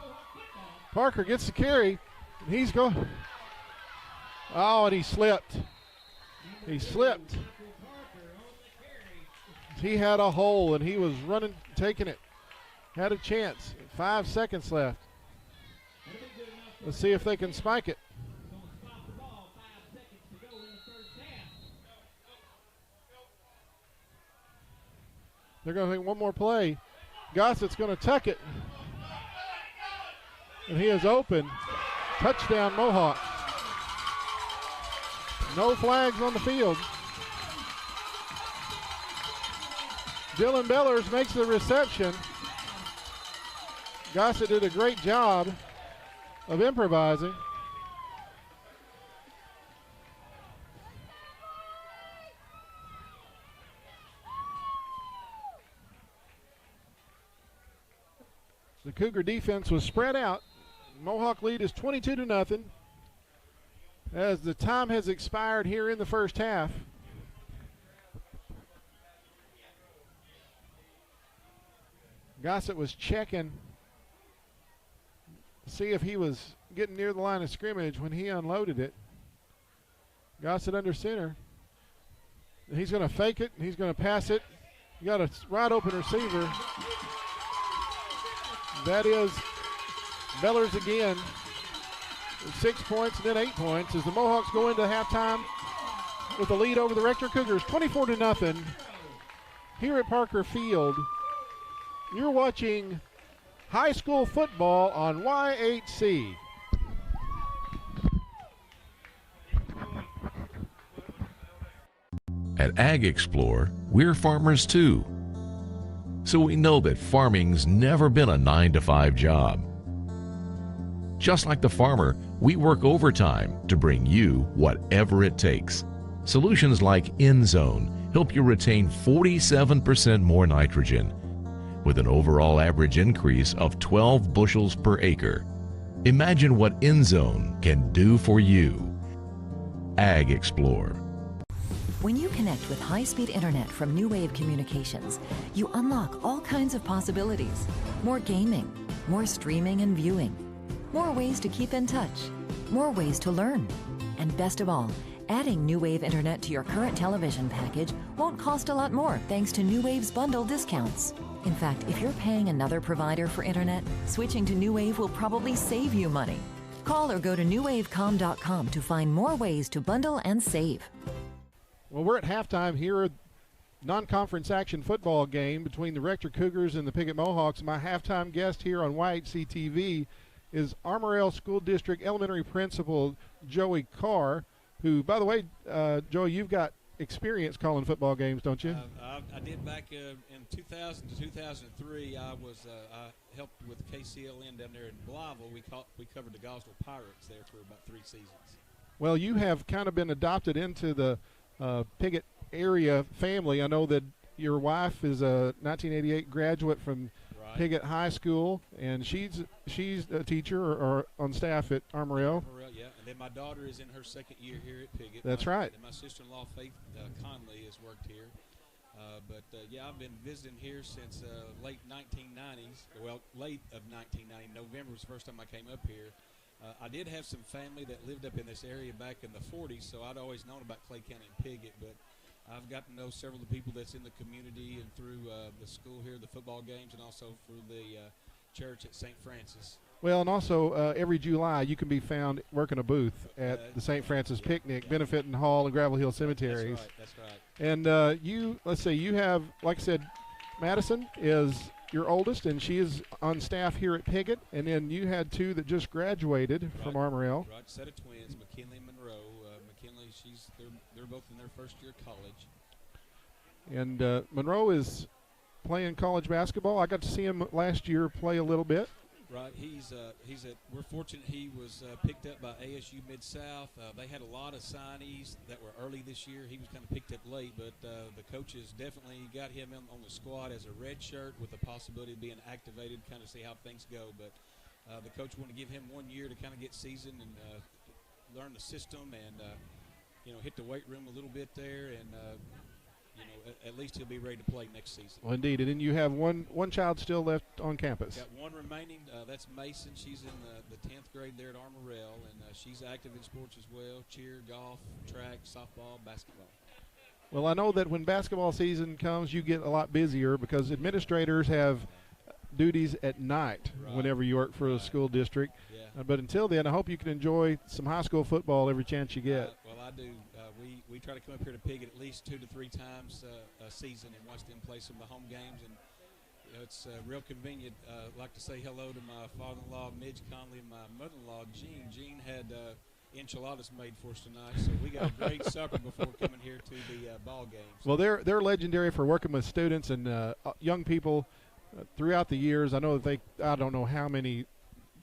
Parker gets the carry. And he's going. Oh, and he slipped. He slipped. He had a hole, and he was running, taking it. Had a chance. 5 seconds left. Let's see if they can spike it. They're going to take one more play. Gossett's going to tuck it. And he is open. Touchdown, Mohawk. No flags on the field. Dylan Bellers makes the reception. Gossett did a great job of improvising. The Cougar defense was spread out. Mohawk lead is 22-0 as the time has expired here in the first half. Gossett was checking to see if he was getting near the line of scrimmage when he unloaded it. Gossett under center. He's going to fake it, and he's going to pass it. You got a wide open receiver. That is Bellers again. 6 points and then 8 points as the Mohawks go into halftime with the lead over the Rector Cougars, 24-0 here at Parker Field. You're watching high school football on Y8C. At Ag Explorer, we're farmers too. So we know that farming's never been a 9-to-5 job. Just like the farmer, we work overtime to bring you whatever it takes. Solutions like InZone help you retain 47% more nitrogen with an overall average increase of 12 bushels per acre. Imagine what InZone can do for you. Ag Explorer. When you connect with high-speed internet from New Wave Communications, you unlock all kinds of possibilities. More gaming, more streaming and viewing, more ways to keep in touch, more ways to learn. And best of all, adding New Wave internet to your current television package won't cost a lot more thanks to New Wave's bundle discounts. In fact, if you're paying another provider for internet, switching to New Wave will probably save you money. Call or go to newwavecom.com to find more ways to bundle and save. Well, we're at halftime here at non-conference action football game between the Rector Cougars and the Piggott Mohawks. My halftime guest here on Y8C TV is Armorell School District Elementary Principal Joey Carr, who, by the way, Joey, you've got experience calling football games, don't you? I did back in 2000 to 2003. I helped with KCLN down there in Blytheville. We covered the Gosnell Pirates there for about 3 seasons. Well, you have kind of been adopted into the Piggott area family. I know that your wife is a 1988 graduate from Piggott High School, and she's a teacher or on staff at Armorell. Yeah, and then my daughter is in her 2nd year here at Piggott. That's right. And my sister-in-law Faith Conley has worked here. Yeah, I've been visiting here since late 1990s. Well, late of 1990. November was the first time I came up here. I did have some family that lived up in this area back in the 40s, so I'd always known about Clay County and Piggott, but I've gotten to know several of the people that's in the community and through the school here, the football games, and also through the church at St. Francis. Well, and also every July you can be found working a booth at the St. Francis Picnic, benefiting Hall and Gravel Hill Cemeteries. That's right. And let's say you have, like I said, Madison is your oldest, and she is on staff here at Piggott, and then you had 2 that just graduated from Armorell. Right, set of twins, McKinley and Monroe. McKinley, they're both in their 1st year of college. And Monroe is playing college basketball. I got to see him last year play a little bit. Right. We're fortunate he was picked up by ASU Mid-South. They had a lot of signees that were early this year. He was kind of picked up late, but the coaches definitely got him on the squad as a red shirt with the possibility of being activated, kind of see how things go. But the coach wanted to give him 1 year to kind of get seasoned and learn the system and, hit the weight room a little bit there. And, at least he'll be ready to play next season. Well, indeed. And then you have one child still left on campus. Got one remaining. That's Mason. She's in the 10th grade there at Armorell, and she's active in sports as well: cheer, golf, track, softball, basketball. Well, I know that when basketball season comes, you get a lot busier because administrators have duties at night whenever you work for a school district. Yeah. But until then, I hope you can enjoy some high school football every chance you get. Well, I do. We try to come up here to Piggott at least 2 to 3 times a season and watch them play some of the home games. And it's real convenient. I'd like to say hello to my father-in-law, Midge Conley, and my mother-in-law, Jean. Jean had enchiladas made for us tonight, so we got a great supper before coming here to the ball games. Well, they're legendary for working with students and young people throughout the years. I know that I don't know how many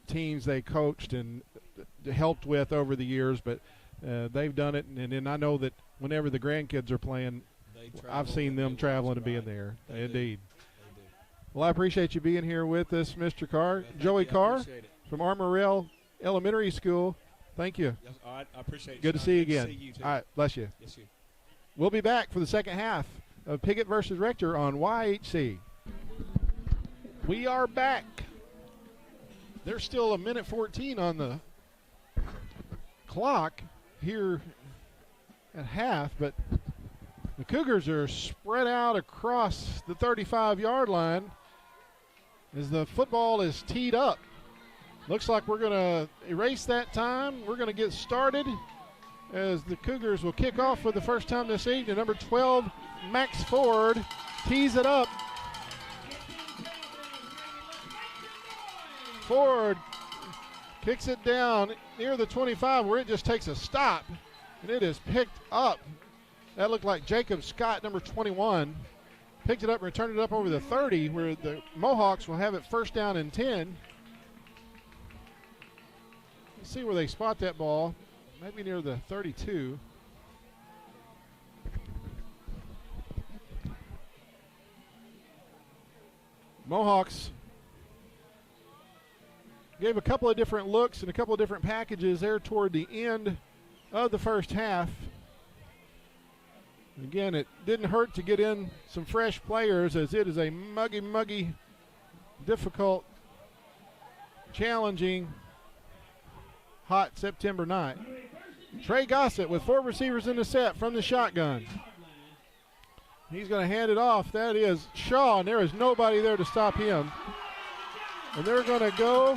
teams they coached and helped with over the years, but they've done it. And then I know that whenever the grandkids are playing, I've seen them traveling and being there. Indeed. They do. Well, I appreciate you being here with us, Mr. Carr. Joey Carr from Armorell Elementary School. Thank you. Yes, all right, I appreciate it. Good to see you again. See you too. All right, bless you. Yes, sir. We'll be back for the second half of Piggott versus Rector on YHC. We are back. There's still 1:14 on the clock here at half, but the Cougars are spread out across the 35-yard line as the football is teed up. Looks like we're going to erase that time. We're going to get started as the Cougars will kick off for the first time this evening. Number 12, Max Ford, tees it up. Ford kicks it down near the 25 where it just takes a stop, and it is picked up. That looked like Jacob Scott, number 21. Picked it up and returned it up over the 30 where the Mohawks will have it first down and 10. Let's see where they spot that ball. Maybe near the 32. Mohawks gave a couple of different looks and a couple of different packages there toward the end of the first half. Again, it didn't hurt to get in some fresh players as it is a muggy, difficult, challenging, hot September night. Trey Gossett with 4 receivers in the set from the shotgun. He's going to hand it off. That is Shaw, and there is nobody there to stop him. And they're going to go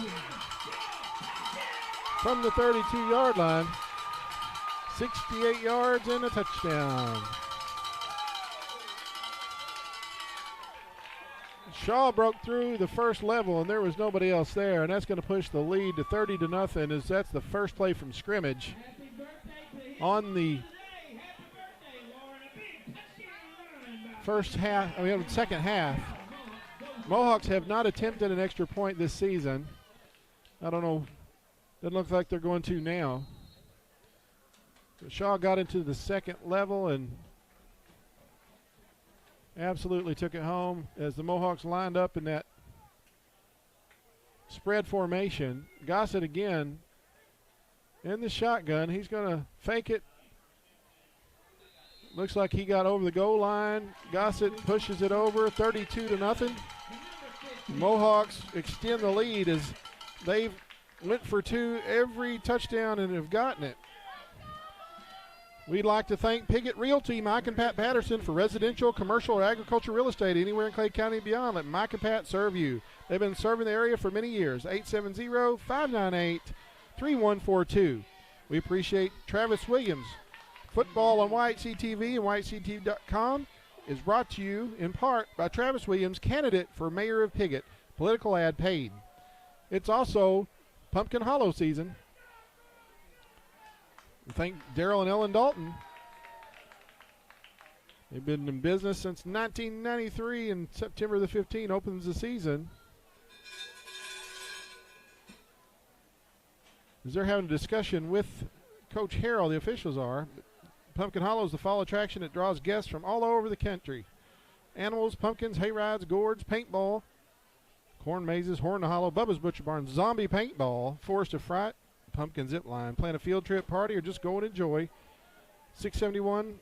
from the 32-yard line, 68 yards and a touchdown. Shaw broke through the first level, and there was nobody else there, and that's going to push the lead to 30-0 as that's the first play from scrimmage. On the second half, Mohawks have not attempted an extra point this season. I don't know. Doesn't look like they're going to now. But Shaw got into the second level and absolutely took it home as the Mohawks lined up in that spread formation. Gossett again in the shotgun. He's going to fake it. Looks like he got over the goal line. Gossett pushes it over, 32-0. Mohawks extend the lead as they've went for 2 every touchdown and have gotten it. We'd like to thank Piggott Realty, Mike and Pat Patterson, for residential, commercial, or agricultural real estate anywhere in Clay County and beyond. Let Mike and Pat serve you. They've been serving the area for many years. 870-598-3142. We appreciate Travis Williams. Football on YHC TV and YHCTV.com is brought to you in part by Travis Williams, candidate for mayor of Piggott. Political ad paid. It's also Pumpkin Hollow season. We thank Daryl and Ellen Dalton. They've been in business since 1993, and September the 15th opens the season. as they're having a discussion with Coach Harrell, the officials are. Pumpkin Hollow is the fall attraction that draws guests from all over the country. Animals, pumpkins, hay rides, gourds, paintball, corn mazes, Horn to Hollow, Bubba's Butcher Barn, zombie paintball, Forest of Fright, pumpkin zip line. Plan a field trip, party, or just go and enjoy. 671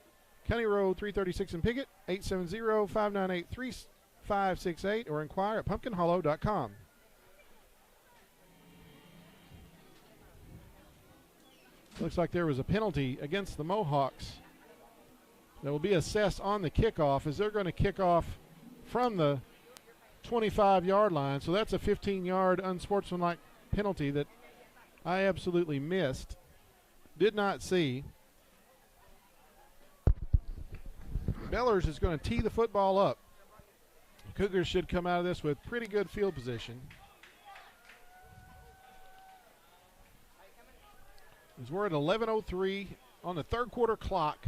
County Road 336 in Piggott, 870-598-3568, or inquire at pumpkinhollow.com. Looks like there was a penalty against the Mohawks that will be assessed on the kickoff, as they're going to kick off from the 25-yard line. So that's a 15-yard unsportsmanlike penalty that I absolutely missed, did not see. Bellers is going to tee the football up. Cougars should come out of this with pretty good field position. As we're at 11:03 on the third quarter clock.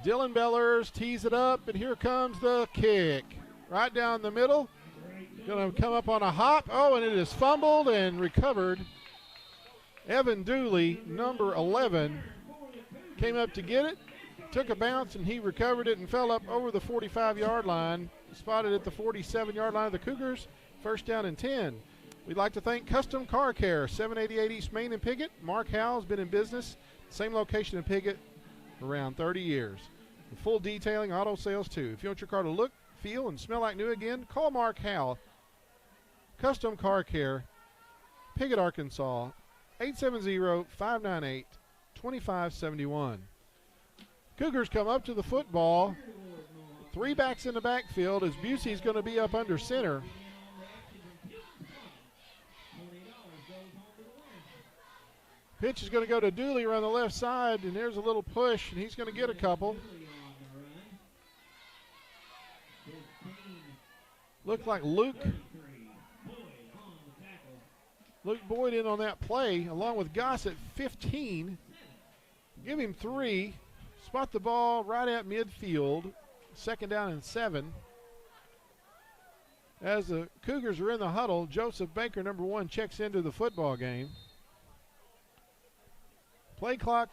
Dylan Bellers tees it up, and here comes the kick. Right down the middle. Going to come up on a hop. Oh, and it is fumbled and recovered. Evan Dooley, number 11, came up to get it, took a bounce, and he recovered it and fell up over the 45-yard line. Spotted at the 47-yard line of the Cougars. First down and 10. We'd like to thank Custom Car Care, 788 East Main in Piggott. Mark Howell has been in business, same location in Piggott, for around 30 years. With full detailing, auto sales too. If you want your car to look, feel, and smell like new again, call Mark Howell. Custom Car Care, Piggott, Arkansas, 870-598-2571. Cougars come up to the football. Three backs in the backfield as Busey's going to be up under center. Pitch is going to go to Dooley around the left side, and there's a little push, and he's going to get a couple. Looked like Luke Boyd in on that play, along with Goss at 15. Give him 3. Spot the ball right at midfield. Second down and 7. As the Cougars are in the huddle, Joseph Baker, number 1, checks into the football game. Play clock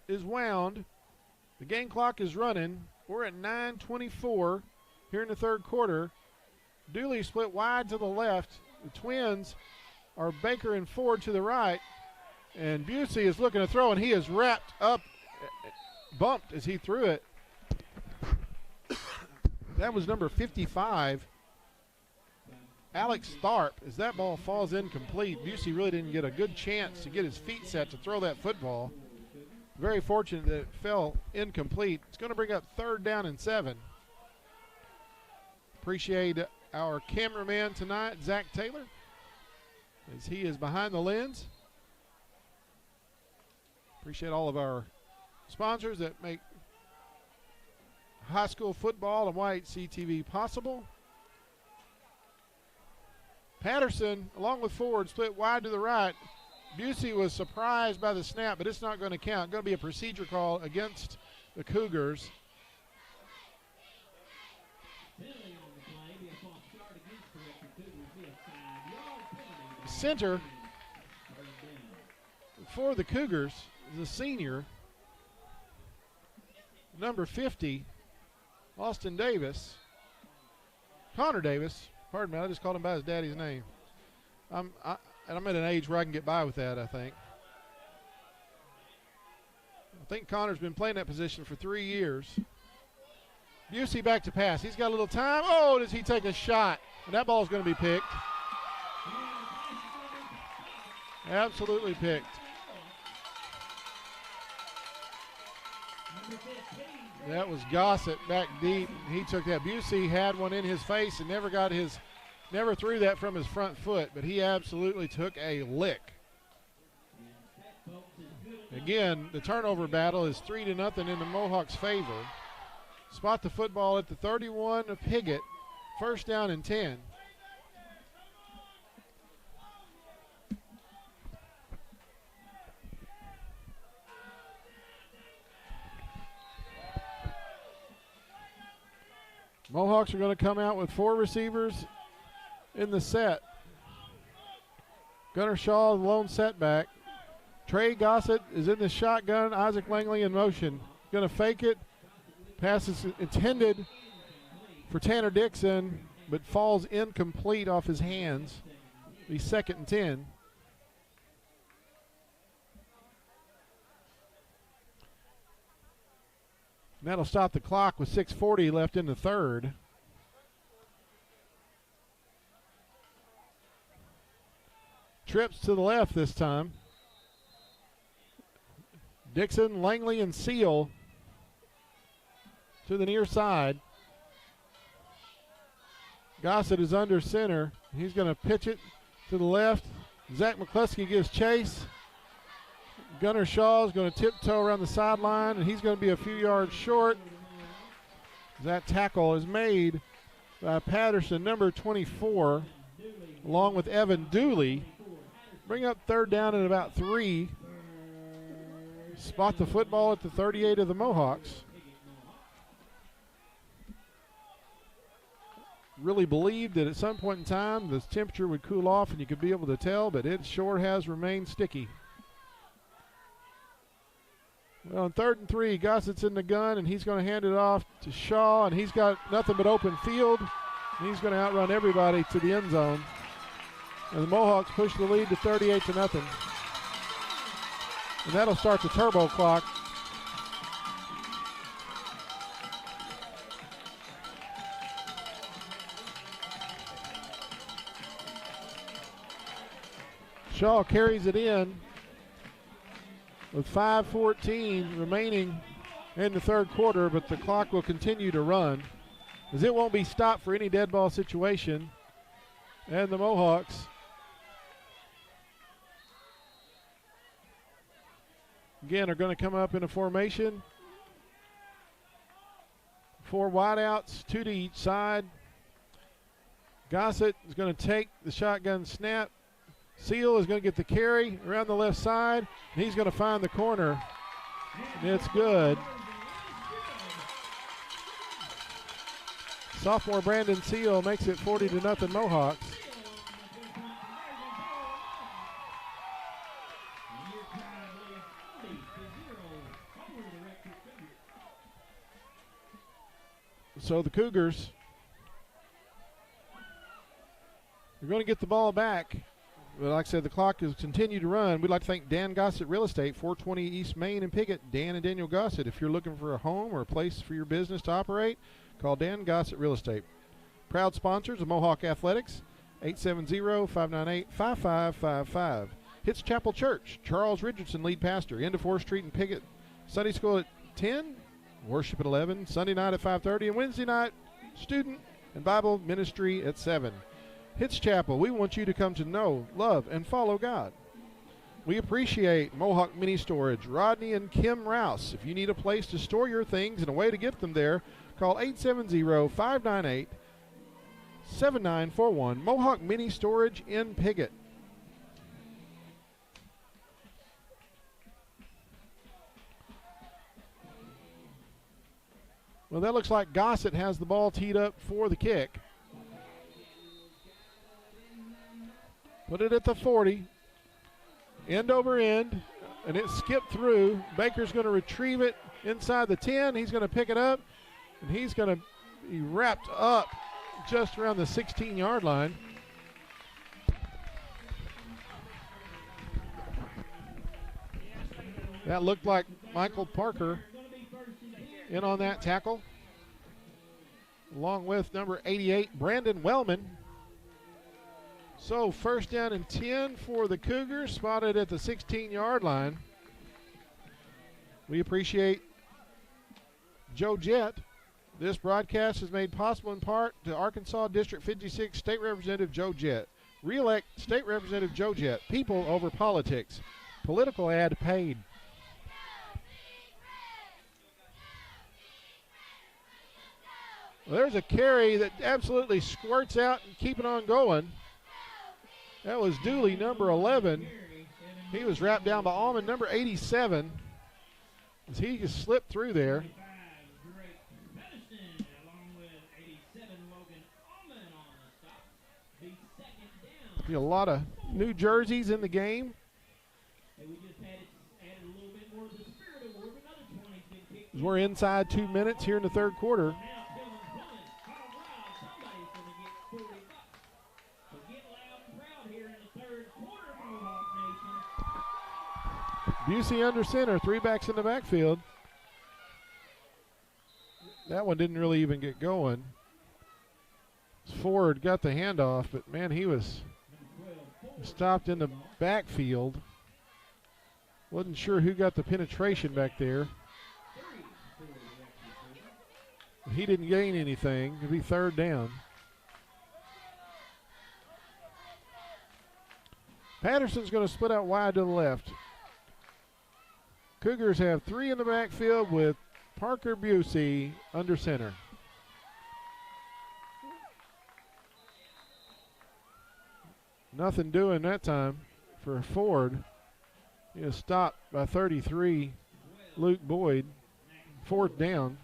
is wound. The game clock is running. We're at 9:24 here in the third quarter. Dooley split wide to the left. The Twins are Baker and Ford to the right. And Busey is looking to throw, and he is wrapped up, bumped as he threw it. That was number 55. Alex Tharp, as that ball falls incomplete. Busey really didn't get a good chance to get his feet set to throw that football. Very fortunate that it fell incomplete. It's going to bring up third down and 7. Appreciate our cameraman tonight, Zach Taylor, as he is behind the lens. Appreciate all of our sponsors that make high school football and YHC-TV possible. Patterson, along with Ford, split wide to the right. Busey was surprised by the snap, but it's not going to count. Going to be a procedure call against the Cougars. Center for the Cougars is a senior, number 50, Austin Davis. Connor Davis. Pardon me, I just called him by his daddy's name. I'm at an age where I can get by with that, I think. I think Connor's been playing that position for 3 years. Busey back to pass. He's got a little time. Oh, does he take a shot? And that ball's going to be picked. Absolutely picked. That was Gossett back deep. He took that. Busey had one in his face and never threw that from his front foot, but he absolutely took a lick. Again, the turnover battle is 3-0 in the Mohawks' favor. Spot the football at the 31 of Piggott. First down and 10. Mohawks are going to come out with 4 receivers in the set. Gunnar Shaw, the lone setback. Trey Gossett is in the shotgun. Isaac Langley in motion. Going to fake it. Pass is intended for Tanner Dixon, but falls incomplete off his hands. He's 2nd and 10. And that'll stop the clock with 6:40 left in the third. Trips to the left this time. Dixon, Langley, and Seal to the near side. Gossett is under center. He's going to pitch it to the left. Zach McCluskey gives chase. Gunnar Shaw is going to tiptoe around the sideline, and he's going to be a few yards short. That tackle is made by Patterson, number 24, along with Evan Dooley. Bring up 3rd down and about 3. Spot the football at the 38 of the Mohawks. Really believed that at some point in time the temperature would cool off and you could be able to tell, but it sure has remained sticky. Well, on 3rd and 3, Gossett's in the gun, and he's going to hand it off to Shaw, and he's got nothing but open field. He's going to outrun everybody to the end zone. And the Mohawks push the lead to 38-0. And that'll start the turbo clock. Shaw carries it in with 5:14 remaining in the third quarter, but the clock will continue to run as it won't be stopped for any dead ball situation. And the Mohawks again are going to come up in a formation. 4 wideouts, 2 to each side. Gossett is going to take the shotgun snap. Seal is going to get the carry around the left side, and he's going to find the corner. And it's good. Sophomore Brandon Seal makes it 40-0 Mohawks. So the Cougars are going to get the ball back. But like I said, the clock has continued to run. We'd like to thank Dan Gossett Real Estate, 420 East Main in Piggott. Dan and Daniel Gossett. If you're looking for a home or a place for your business to operate, call Dan Gossett Real Estate. Proud sponsors of Mohawk Athletics, 870-598-5555. Hitz Chapel Church, Charles Richardson, lead pastor, end of 4th Street in Piggott. Sunday school at 10, worship at 11, Sunday night at 5:30, and Wednesday night, student and Bible ministry at 7. Hitz Chapel, we want you to come to know, love, and follow God. We appreciate Mohawk Mini Storage, Rodney and Kim Rouse. If you need a place to store your things and a way to get them there, call 870-598-7941. Mohawk Mini Storage in Piggott. Well, that looks like Gossett has the ball teed up for the kick. Put it at the 40, end over end, and it skipped through. Baker's going to retrieve it inside the 10. He's going to pick it up, and he's going to be wrapped up just around the 16-yard line. That looked like Michael Parker in on that tackle, along with number 88, Brandon Wellman. So 1st down and 10 for the Cougars, spotted at the 16-yard line. We appreciate Joe Jett. This broadcast is made possible in part to Arkansas District 56 State Representative Joe Jett. Re-elect State Representative Joe Jett. People over politics. Political ad paid. Well, there's a carry that absolutely squirts out and keep it on going. That was Dooley, number 11. He was wrapped down by Allman, number 87. As he just slipped through there. Be a lot of new jerseys in the game. We're inside 2 minutes here in the third quarter. Busey under center, 3 backs in the backfield. That one didn't really even get going. Ford got the handoff, but man, he was stopped in the backfield. Wasn't sure who got the penetration back there. He didn't gain anything. It'll be third down. Patterson's going to split out wide to the left. Cougars have 3 in the backfield with Parker Busey under center. Nothing doing that time for Ford. He was stopped by 33, Luke Boyd. 4th down.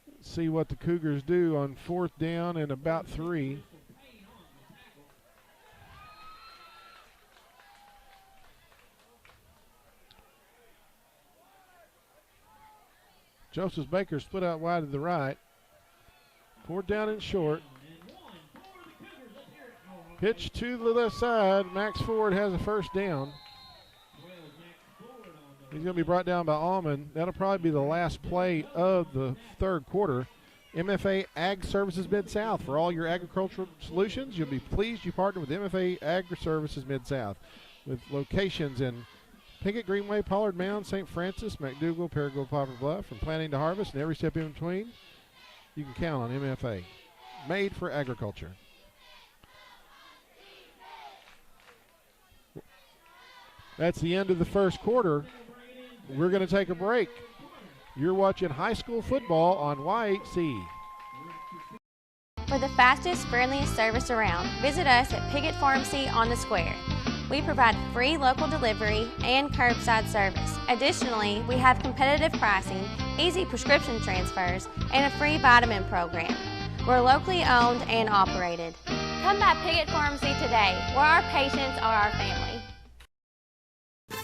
Let's see what the Cougars do on 4th down and about 3. Joseph Baker split out wide to the right. 4th down and short. Pitch to the left side. Max Ford has a first down. He's going to be brought down by Allman. That'll probably be the last play of the third quarter. MFA Ag Services Mid-South. For all your agricultural solutions, you'll be pleased you partner with MFA Ag Services Mid-South. With locations in Piggott, Greenway, Pollard Mound, St. Francis, McDougal, Paragould, Poplar Bluff. From planting to harvest and every step in between, you can count on MFA. Made for agriculture. That's the end of the first quarter. We're going to take a break. You're watching high school football on YHC. For the fastest, friendliest service around, visit us at Piggott Pharmacy on the Square. We provide free local delivery and curbside service. Additionally, we have competitive pricing, easy prescription transfers, and a free vitamin program. We're locally owned and operated. Come by Piggott Pharmacy today, where our patients are our family.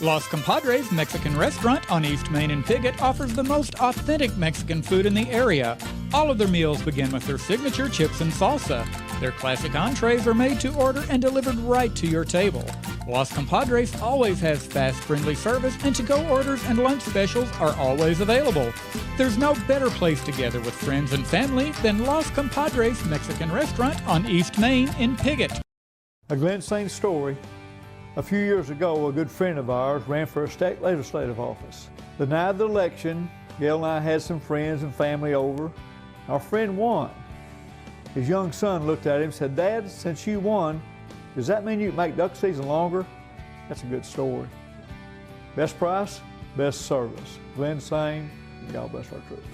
Los Compadres Mexican Restaurant on East Main in Piggott offers the most authentic Mexican food in the area. All of their meals begin with their signature chips and salsa. Their classic entrees are made to order and delivered right to your table. Los Compadres always has fast, friendly service, and to-go orders and lunch specials are always available. There's no better place to gather with friends and family than Los Compadres Mexican Restaurant on East Main in Piggott. A Glen Saint story. A few years ago, a good friend of ours ran for a state legislative office. The night of the election, Gail and I had some friends and family over. Our friend won. His young son looked at him and said, "Dad, since you won, does that mean you can make duck season longer?" That's a good story. Best price, best service. Glen Saint, God bless our troops.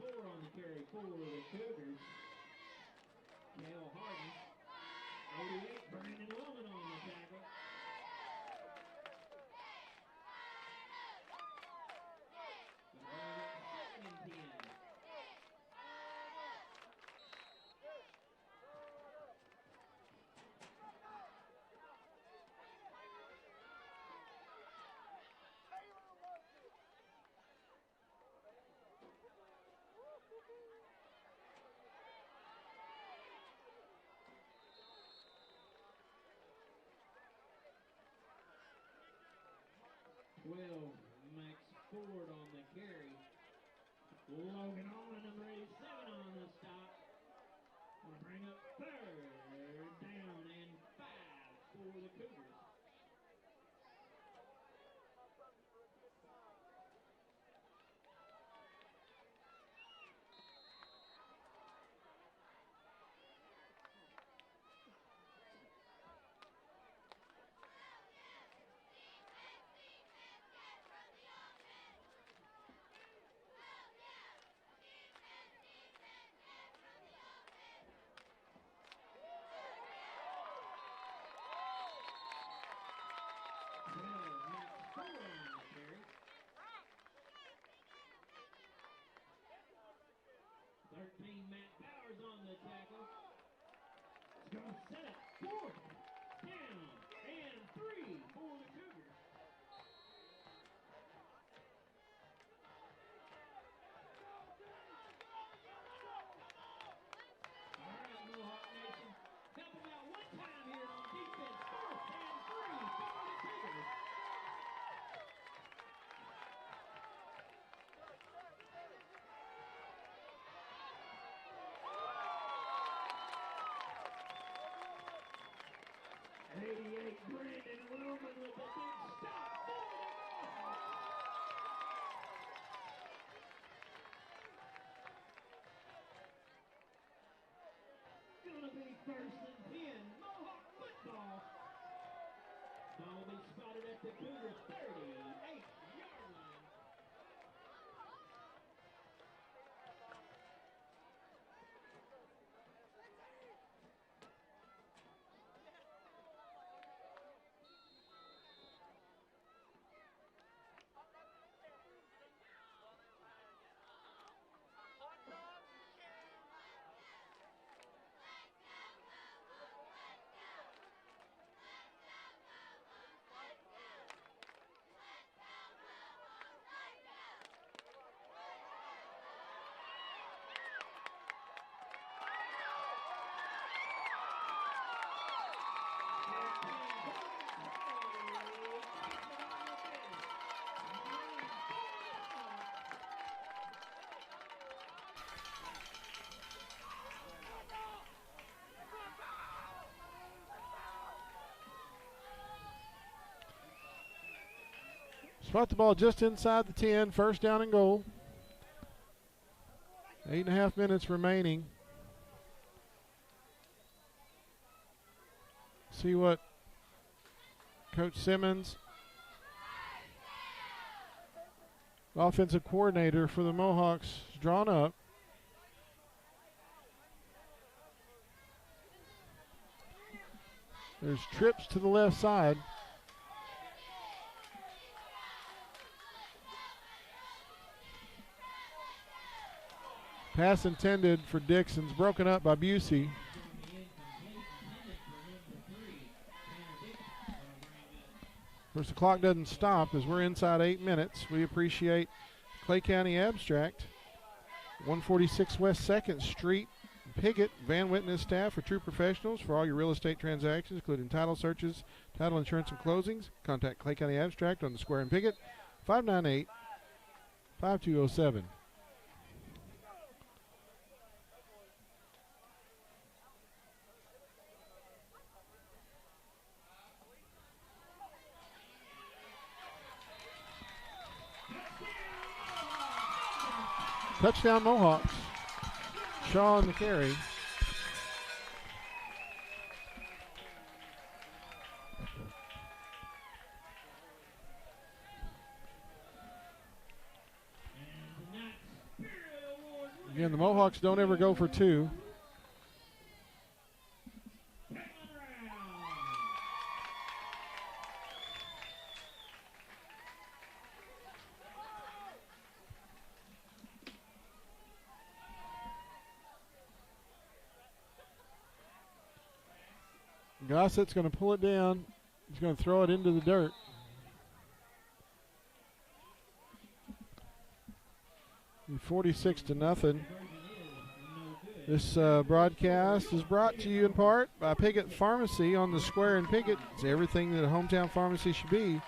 On the carry for the Cougars. Cale Harden. 88, Brandon Woman on the tackle. Second and 10. Max Ford on the carry. Logan Allman, number 87 on the stop. Going to bring up third down and 5 for the Cougars. 13, Matt Bowers on the tackle. It's going to set up 4th down and 3 for the Cougars. All right, Mohawk Nation. Help them out one time here on defense. 4th and 3 for the Cougars. Brandon Wilman with a big stop for the Mohawks. Gonna be 1st and 10, Mohawk football. Ball will be spotted at the Cougar 38-yard line. Spot the ball just inside the 10, 1st down and goal. 8.5 minutes remaining. See what Coach Simmons, offensive coordinator for the Mohawks, has drawn up. There's trips to the left side. Pass intended for Dixon's broken up by Busey. Of course, the clock doesn't stop as we're inside 8 minutes. We appreciate Clay County Abstract, 146 West 2nd Street, Piggott, Van Witness staff for true professionals for all your real estate transactions, including title searches, title insurance, and closings. Contact Clay County Abstract on the square in Piggott, 598-5207. Touchdown Mohawks. Shaw on the carry. Again, the Mohawks don't ever go for 2. Gossett's going to pull it down. He's going to throw it into the dirt. And 46-0. This broadcast is brought to you in part by Piggott Pharmacy on the square in Piggott. It's everything that a hometown pharmacy should be.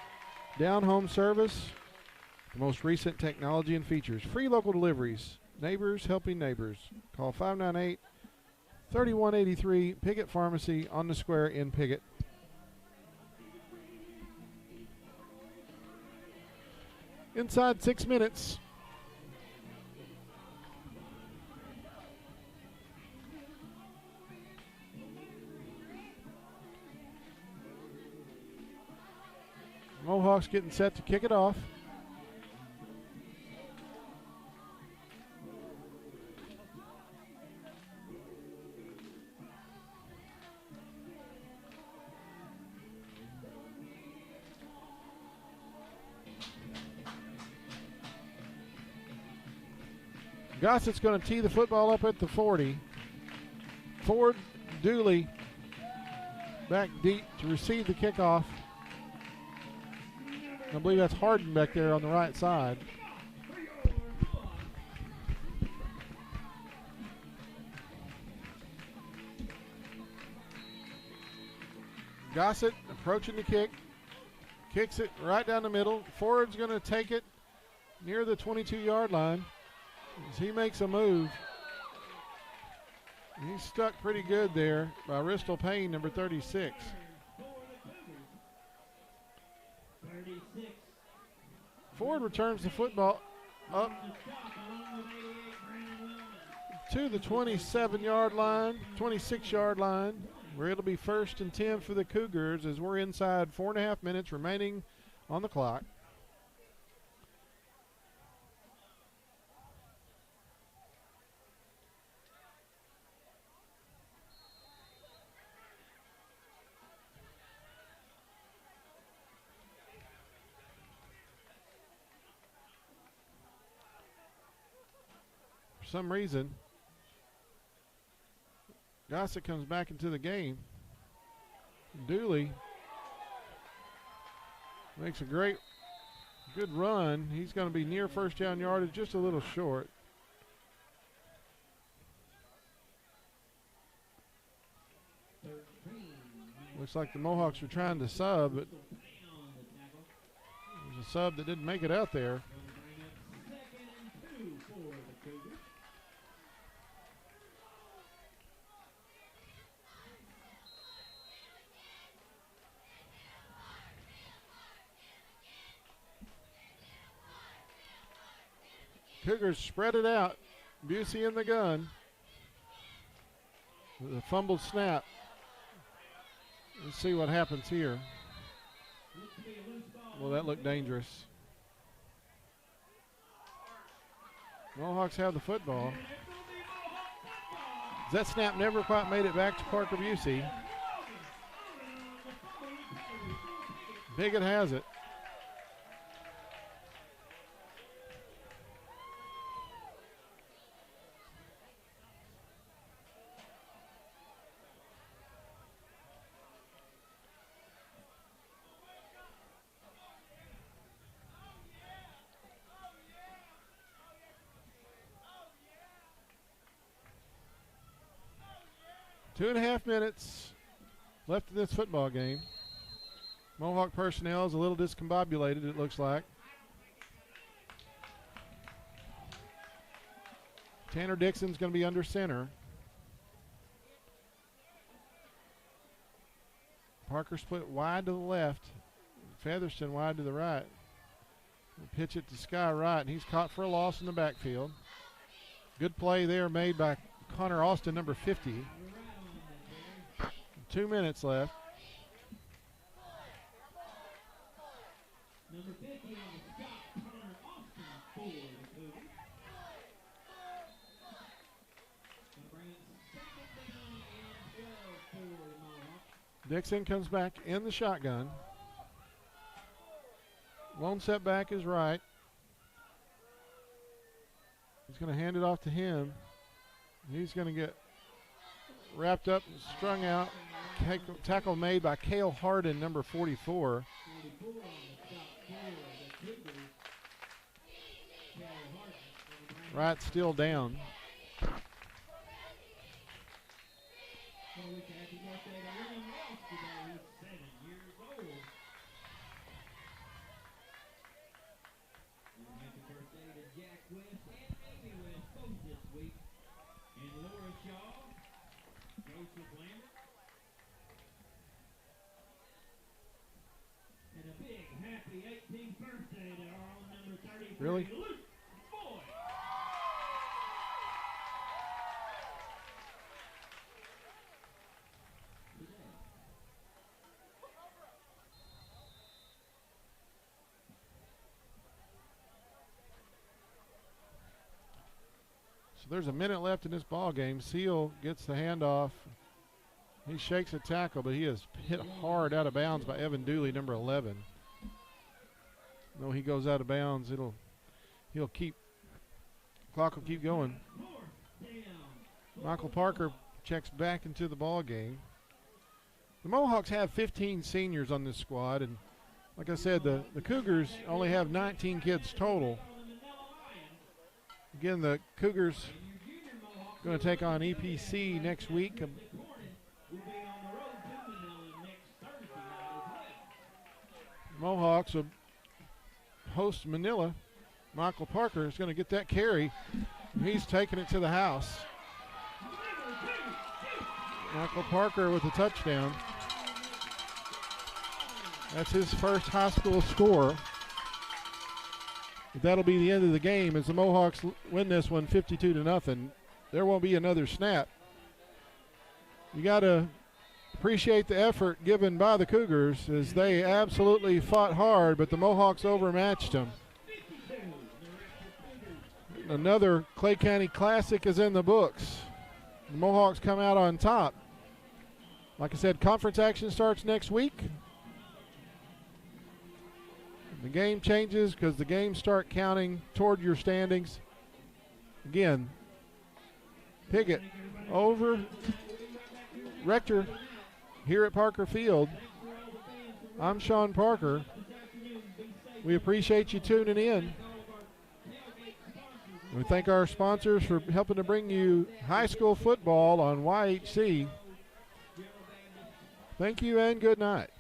Down-home service, the most recent technology and features. Free local deliveries. Neighbors helping neighbors. Call 598-3183, Piggott Pharmacy on the square in Piggott. Inside 6 minutes. Mohawks getting set to kick it off. Gossett's going to tee the football up at the 40. Ford Dooley back deep to receive the kickoff. I believe that's Harden back there on the right side. Gossett approaching the kick. Kicks it right down the middle. Ford's going to take it near the 22-yard line as he makes a move. He's stuck pretty good there by Ristel Payne, number 36. Ford returns the football up to the 27-yard line, 26-yard line, where it'll be 1st and 10 for the Cougars as we're inside 4.5 minutes remaining on the clock. For some reason, Gossett comes back into the game. Dooley makes a good run. He's going to be near first down yardage, just a little short. Looks like the Mohawks are trying to sub, but there's a sub that didn't make it out there. Cougars spread it out. Busey in the gun. With a fumbled snap. Let's see what happens here. Well, that looked dangerous. Mohawks have the football. That snap never quite made it back to Parker Busey. Piggott has it. Two and a half minutes left in this football game. Mohawk personnel is a little discombobulated, it looks like. Tanner Dixon's going to be under center. Parker split wide to the left. Featherston wide to the right. Pitch it to Sky Wright, and he's caught for a loss in the backfield. Good play there made by Connor Austin, number 50. 2 minutes left. Number 50 on the stop, Connor Austin for the Cougars. Bring it 2nd down and 12 for the Mohawks. Dixon comes back in the shotgun. Lone setback is right. He's going to hand it off to him. He's going to get wrapped up and strung out. Tackle made by Cale Harden, number 44. Wright still down. Really? So there's a minute left in this ball game. Seal gets the handoff. He shakes a tackle, but he is hit hard out of bounds by Evan Dooley, number 11. No, he goes out of bounds. He'll keep Clock will keep going. Michael Parker checks back into the ball game. The Mohawks have 15 seniors on this squad, and like I said, the Cougars only have 19 kids total. Again, the Cougars going to take on EPC next week. Mohawks will host Manila. Michael Parker is going to get that carry. He's taking it to the house. Michael Parker with a touchdown. That's his first high school score. But that'll be the end of the game as the Mohawks win this one 52-0. There won't be another snap. You got to appreciate the effort given by the Cougars as they absolutely fought hard, but the Mohawks overmatched them. Another Clay County Classic is in the books. The Mohawks come out on top. Like I said, conference action starts next week. The game changes because the games start counting toward your standings. Again, Piggott over Rector here at Parker Field. I'm Sean Parker. We appreciate you tuning in. We thank our sponsors for helping to bring you high school football on YHC. Thank you and good night.